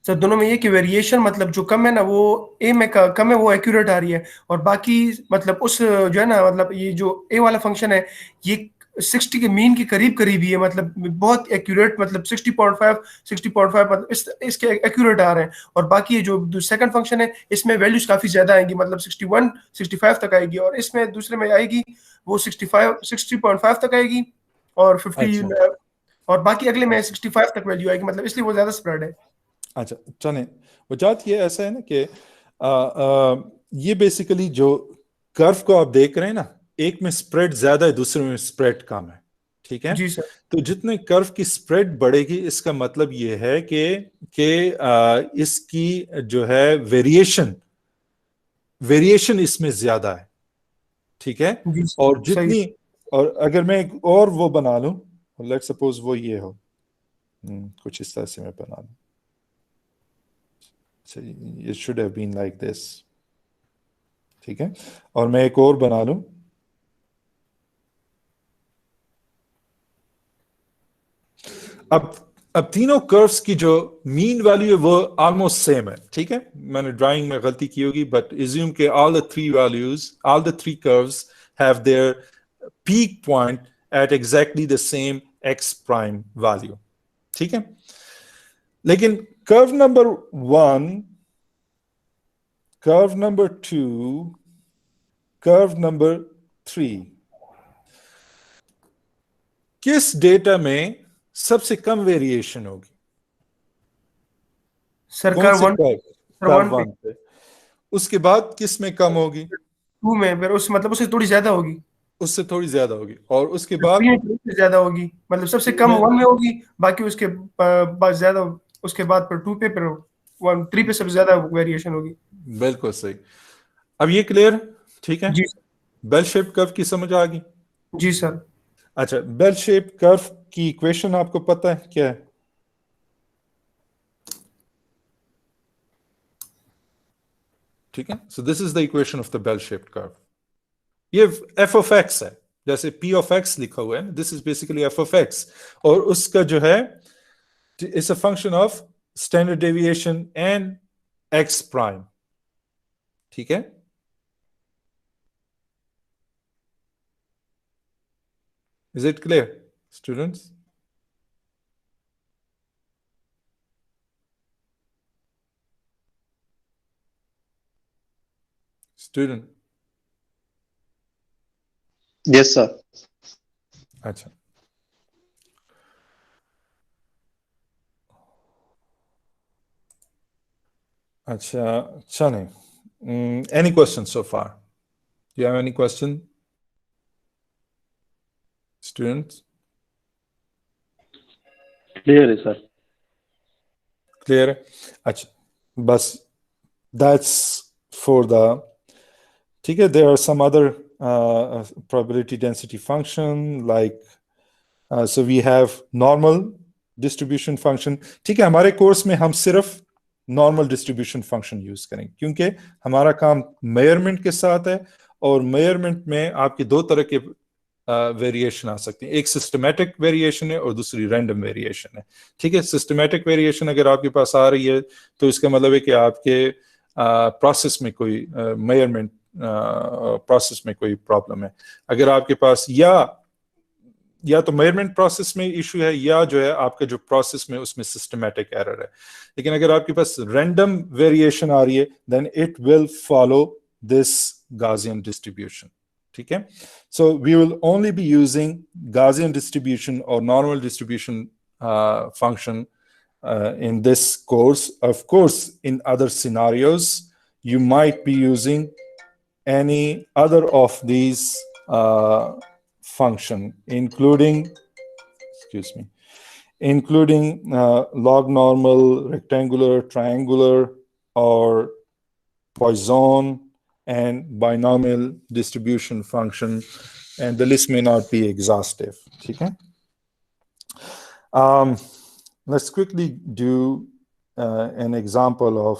سر دونوں میں یہ کہ ویریشن مطلب جو کم ہے نا وہ اے میں کم ہے وہ ایکوریٹ آ رہی ہے، اور باقی مطلب اس جو ہے نا مطلب یہ جو اے والا فنکشن ہے یہ 60 کے مین کے قریب قریب ہی ہے، مطلب بہت ایکوریٹ، مطلب 60.5 60.5 مطلب اس کے ایکوریٹ آ رہے ہیں، اور باقی جو سیکنڈ فنکشن ہے اس میں ویلیوز کافی زیادہ آئیں گی، مطلب 61 65 تک آئے گی، اور اس میں دوسرے میں آئے گی وہ 65 60.5 تک آئے گی، اور 50 اچھا اور باقی اگلے میں 65 تک ویلیو آئے گی، مطلب اس لیے وہ زیادہ اسپریڈ ہے. اچھا چلیں وجات یہ ایسا ہے نا کہ یہ بیسیکلی جو کرو کو آپ دیکھ رہے ہیں نا، ایک میں سپریڈ زیادہ ہے دوسرے میں سپریڈ کم ہے، ٹھیک ہے؟ جی سر. تو جتنے کرو کی سپریڈ بڑھے گی اس کا مطلب یہ ہے کہ اس کی جو ہے ویریشن اس میں زیادہ ہے، ٹھیک ہے؟ جی اور سر صحیح. جتنی اور اگر میں ایک اور وہ بنا لوں، لیٹ سپوز وہ یہ ہو کچھ اس طرح سے میں بنا لوں، it should have been like this، ٹھیک ہے؟ اور میں ایک اور بنا لوں، اب تینوں کروز کی جو مین ویلیو ہے وہ آلموسٹ سیم ہے، ٹھیک ہے؟ میں نے ڈرائنگ میں غلطی کی ہوگی، بٹ assume کہ all the three curves have their peak point at exactly the same x prime value، ٹھیک ہے؟ لیکن curve number 1، curve number 2، curve number 3 کس ڈیٹا میں سب سے کم ویریشن ہوگی؟ سر کون کر سے ون curve 1 پہ؟ اس کے بعد کس میں کم ہوگی؟ 2 میں، پھر اس مطلب اس سے تھوڑی زیادہ ہوگی، اس سے تھوڑی زیادہ ہوگی، اور اس کے بعد 3 سے زیادہ ہوگی، مطلب سب سے کم 1 میں ہوگی، باقی اس کے بعد زیادہ، اس کے بعد پھر 2 پہ، پھر 3 پہ سب سے زیادہ ویریشن ہوگی. بالکل صحیح. اب یہ کلیئر، ٹھیک ہے؟ جی بیل شیپ کرو کی سمجھ آ گئی؟ جی سر. اچھا بیل شیپ کرو کی ایکویشن آپ کو پتہ ہے کیا ہے؟ ٹھیک ہے، so this is the equation of the bell shape curve. یہ ایف آف ایکس ہے، جیسے پی آف ایکس لکھا ہوا ہے، this is basically F of X, اور اس کا جو ہے it's a function of standard deviation and X prime, ٹھیک ہے؟ Is it clear, students? Student. Yes, sir. اچھا اچھا چلیں. Any questions so far? Do you have any question, students? Clear ہے sir. Clear ہے؟ اچھا بس that's for the ٹھیک ہے. There are some other probability density function like so we have normal distribution function. ٹھیک ہے، ہمارے کورس میں ہم صرف نارمل ڈسٹریبیوشن فنکشن یوز کریں کیونکہ ہمارا کام میئرمنٹ کے ساتھ ہے، اور میئرمنٹ میں آپ کے دو طرح کے ویریشن آ سکتے ہیں، ایک سسٹمیٹک ویریشن ہے اور دوسری رینڈم ویریشن ہے. ٹھیک ہے، سسٹمیٹک ویریشن اگر آپ کے پاس آ رہی ہے تو اس کا مطلب ہے کہ آپ کے پروسیس میں کوئی میئرمنٹ پروسیس میں کوئی پرابلم ہے. اگر آپ کے پاس یا تو میئرمنٹ پروسیس میں ایشو ہے، یا جو ہے آپ کا جو پروسیس میں اس میں سسٹمیٹک ایرر ہے. لیکن اگر آپ کے پاس رینڈم ویریشن آ رہی ہے then it will follow this Gaussian distribution. ٹھیک ہے، so we will only be using Gaussian distribution اور normal distribution function in this course. Of course, in other scenarios, you might be using any other of these function, including log normal, rectangular, triangular, or Poisson, and binomial distribution function, and the list may not be exhaustive. Okay? Let's quickly do an example of,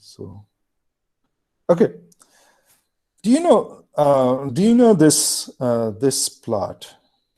So, okay. Do you know this plot?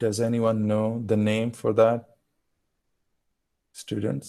Does anyone know the name for that? Students?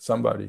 somebody.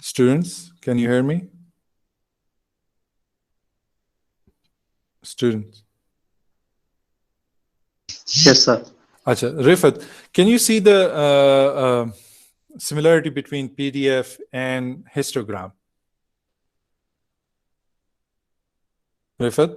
Students, can you hear me? Students. Yes, sir. Acha, Rifat, can you see the similarity between PDF and histogram? Rifat?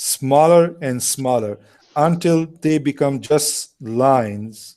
smaller and smaller until they become just lines,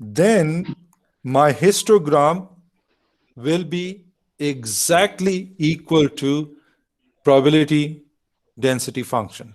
then my histogram will be exactly equal to probability density function.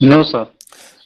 No, sir.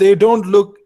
they don't look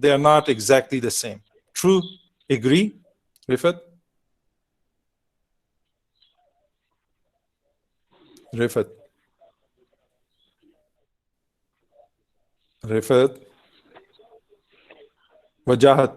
they are not exactly the same. True? Agree? Rifat? Rifat? Rifat? Wajahat?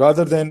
rather than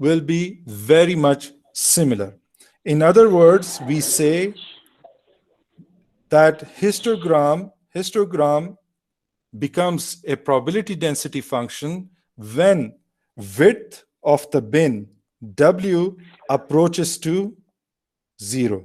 will be very much similar. In other words, we say that histogram becomes a probability density function when width of the bin W approaches to 0.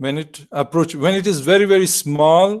When it is very very small,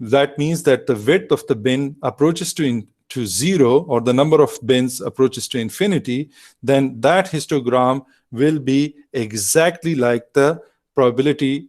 that means that the width of the bin approaches to 0 or the number of bins approaches to infinity, then that histogram will be exactly like the probability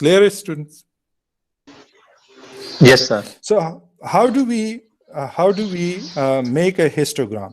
Clear, students? Yes, sir. So how do we make a histogram?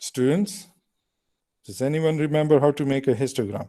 Students, does anyone remember how to make a histogram?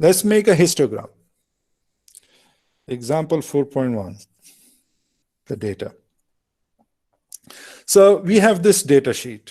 let's make a histogram. Example 4.1. the data. So we have this data sheet.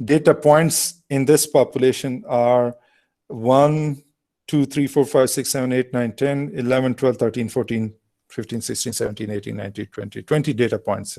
data points in this population are 1, 2, 3, 4, 5, 6, 7, 8, 9, 10, 11, 12, 13, 14, 15, 16, 17, 18, 19, 20, 20 data points.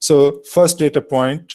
so first data point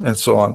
and so on,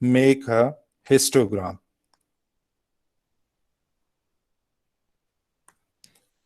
make a histogram.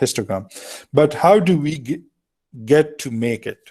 histogram. But how do we get to make it?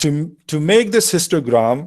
to make this histogram,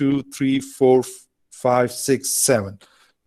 2, 3, 4, 5, 6, 7.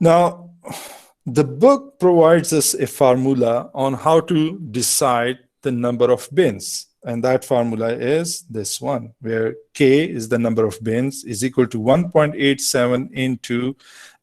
Now, the book provides us a formula on how to decide the number of bins. And that formula is this one, where K is the number of bins, is equal to 1.87 into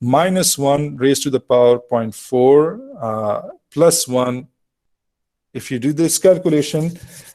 minus 1 raised to the power 0.4 plus 1. If you do this calculation,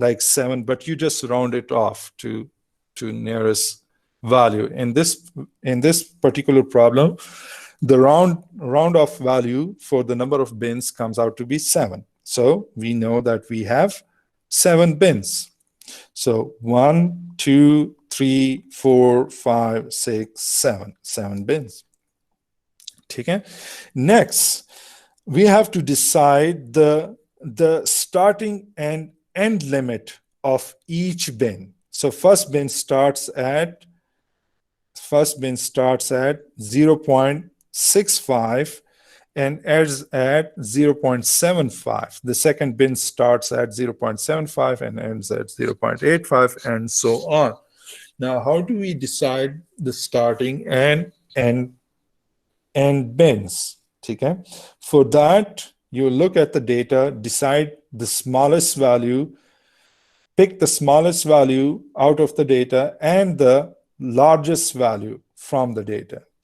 like 7, but you just round it off to nearest value. In this particular problem, the round off value for the number of bins comes out to be 7. So we know that we have 7 bins. So 1, 2, 3, 4, 5, 6, 7. 7 bins. Okay. Next, we have to decide the starting and end limit of each bin. So first bin starts at 0.65 and ends at 0.75. The second bin starts at 0.75 and ends at 0.85, and so on. Now, how do we decide the starting and end bins? Okay. For that, you look at the data, decide the smallest value, pick the smallest value out of the data and the largest value from the data.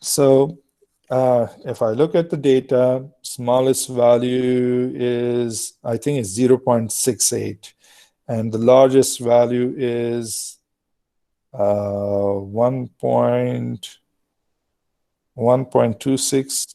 so if I look at the data, smallest value is, I think it's 0.68, and the largest value is 1.26.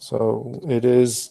So it is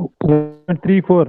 1.34.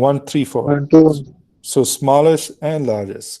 1.34. So smallest and largest.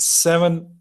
7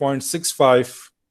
0.65.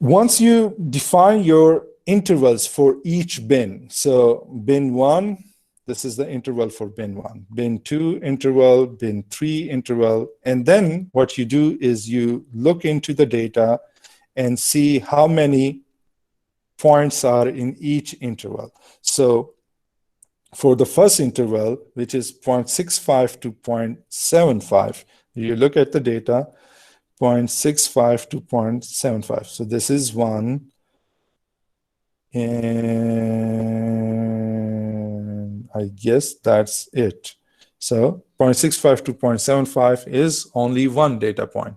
once you define your intervals for each bin, so bin 1, this is the interval for bin 1, bin 2 interval, bin 3 interval, and then what you do is you look into the data and see how many points are in each interval. So for the first interval, which is 0.65 to 0.75, you look at the data, 0.65 to 0.75. So this is 1, and I guess that's it. So 0.65 to 0.75 is only one data point.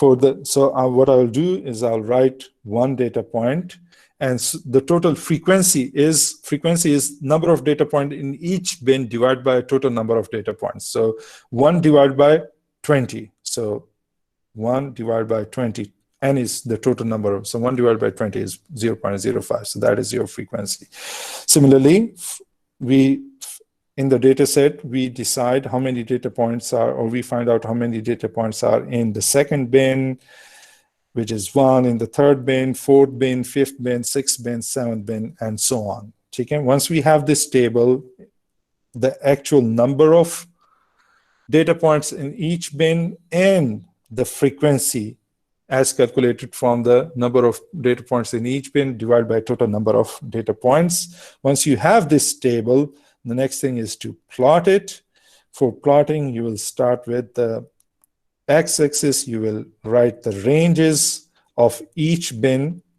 What I'll do is I'll write one data point, and the total frequency is number of data point in each bin divided by total number of data points. So 1 divided by 20. So 1 divided by 20, n is the total number. So 1 divided by 20 is 0.05. So that is your frequency. Similarly, in the data set, we decide how many data points are, or we find out how many data points are in the second bin, which is 1, in the third bin, fourth bin, fifth bin, sixth bin, seventh bin, and so on. Okay? Once we have this table, the actual number of data points in each bin and the frequency as calculated from the number of data points in each bin divided by total number of data points. Once you have this table, the next thing is to plot it. For plotting, you will start with the x-axis, you will write the ranges of each bin,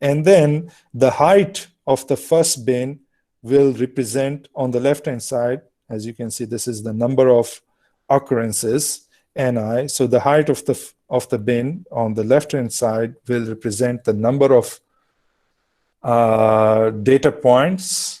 and then the height of the first bin will represent on the left hand side, as you can see, this is the number of occurrences, ni. So the height of the bin on the left hand side will represent the number of data points,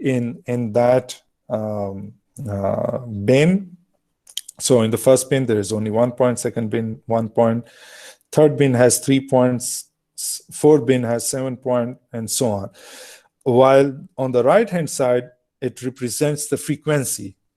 in that bin. So in the first bin there is only 1 point, second bin 1 point, third bin has 3 points, fourth bin has 7 points, and so on. While on the right hand side it represents the frequency,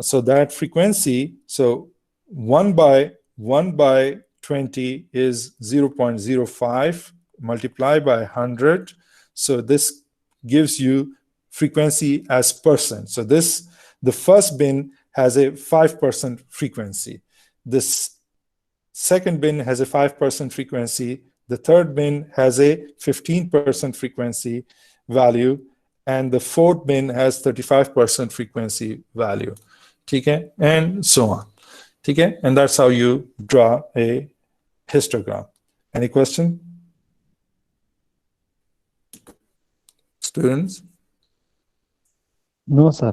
So that frequency, so 1 by 20 is 0.05 multiplied by 100. So this gives you frequency as percent. So the first bin has a 5% frequency. This second bin has a 5% frequency. The third bin has a 15% frequency value, and the fourth bin has 35% frequency value. Okay? And so on. Okay? And that's how you draw a histogram. Any question? Students? No, sir.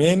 min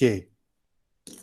k,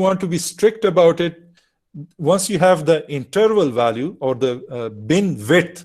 want to be strict about it, once you have the interval value or the bin width,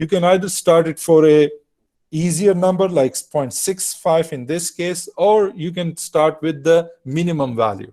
you can either start it for a easier number like 0.65 in this case, or you can start with the minimum value,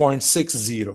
0.60,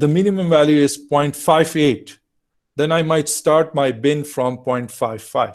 the minimum value is 0.58, then I might start my bin from 0.55.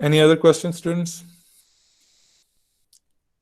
Any other questions, students?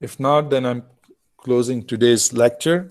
If not, then I'm closing today's lecture.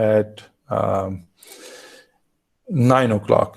at 9 o'clock.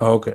Okay,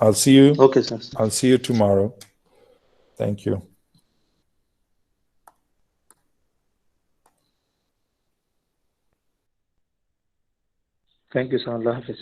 I'll see you. Okay, sir. I'll see you tomorrow. Thank you. Thank you, sir. Allah Hafiz.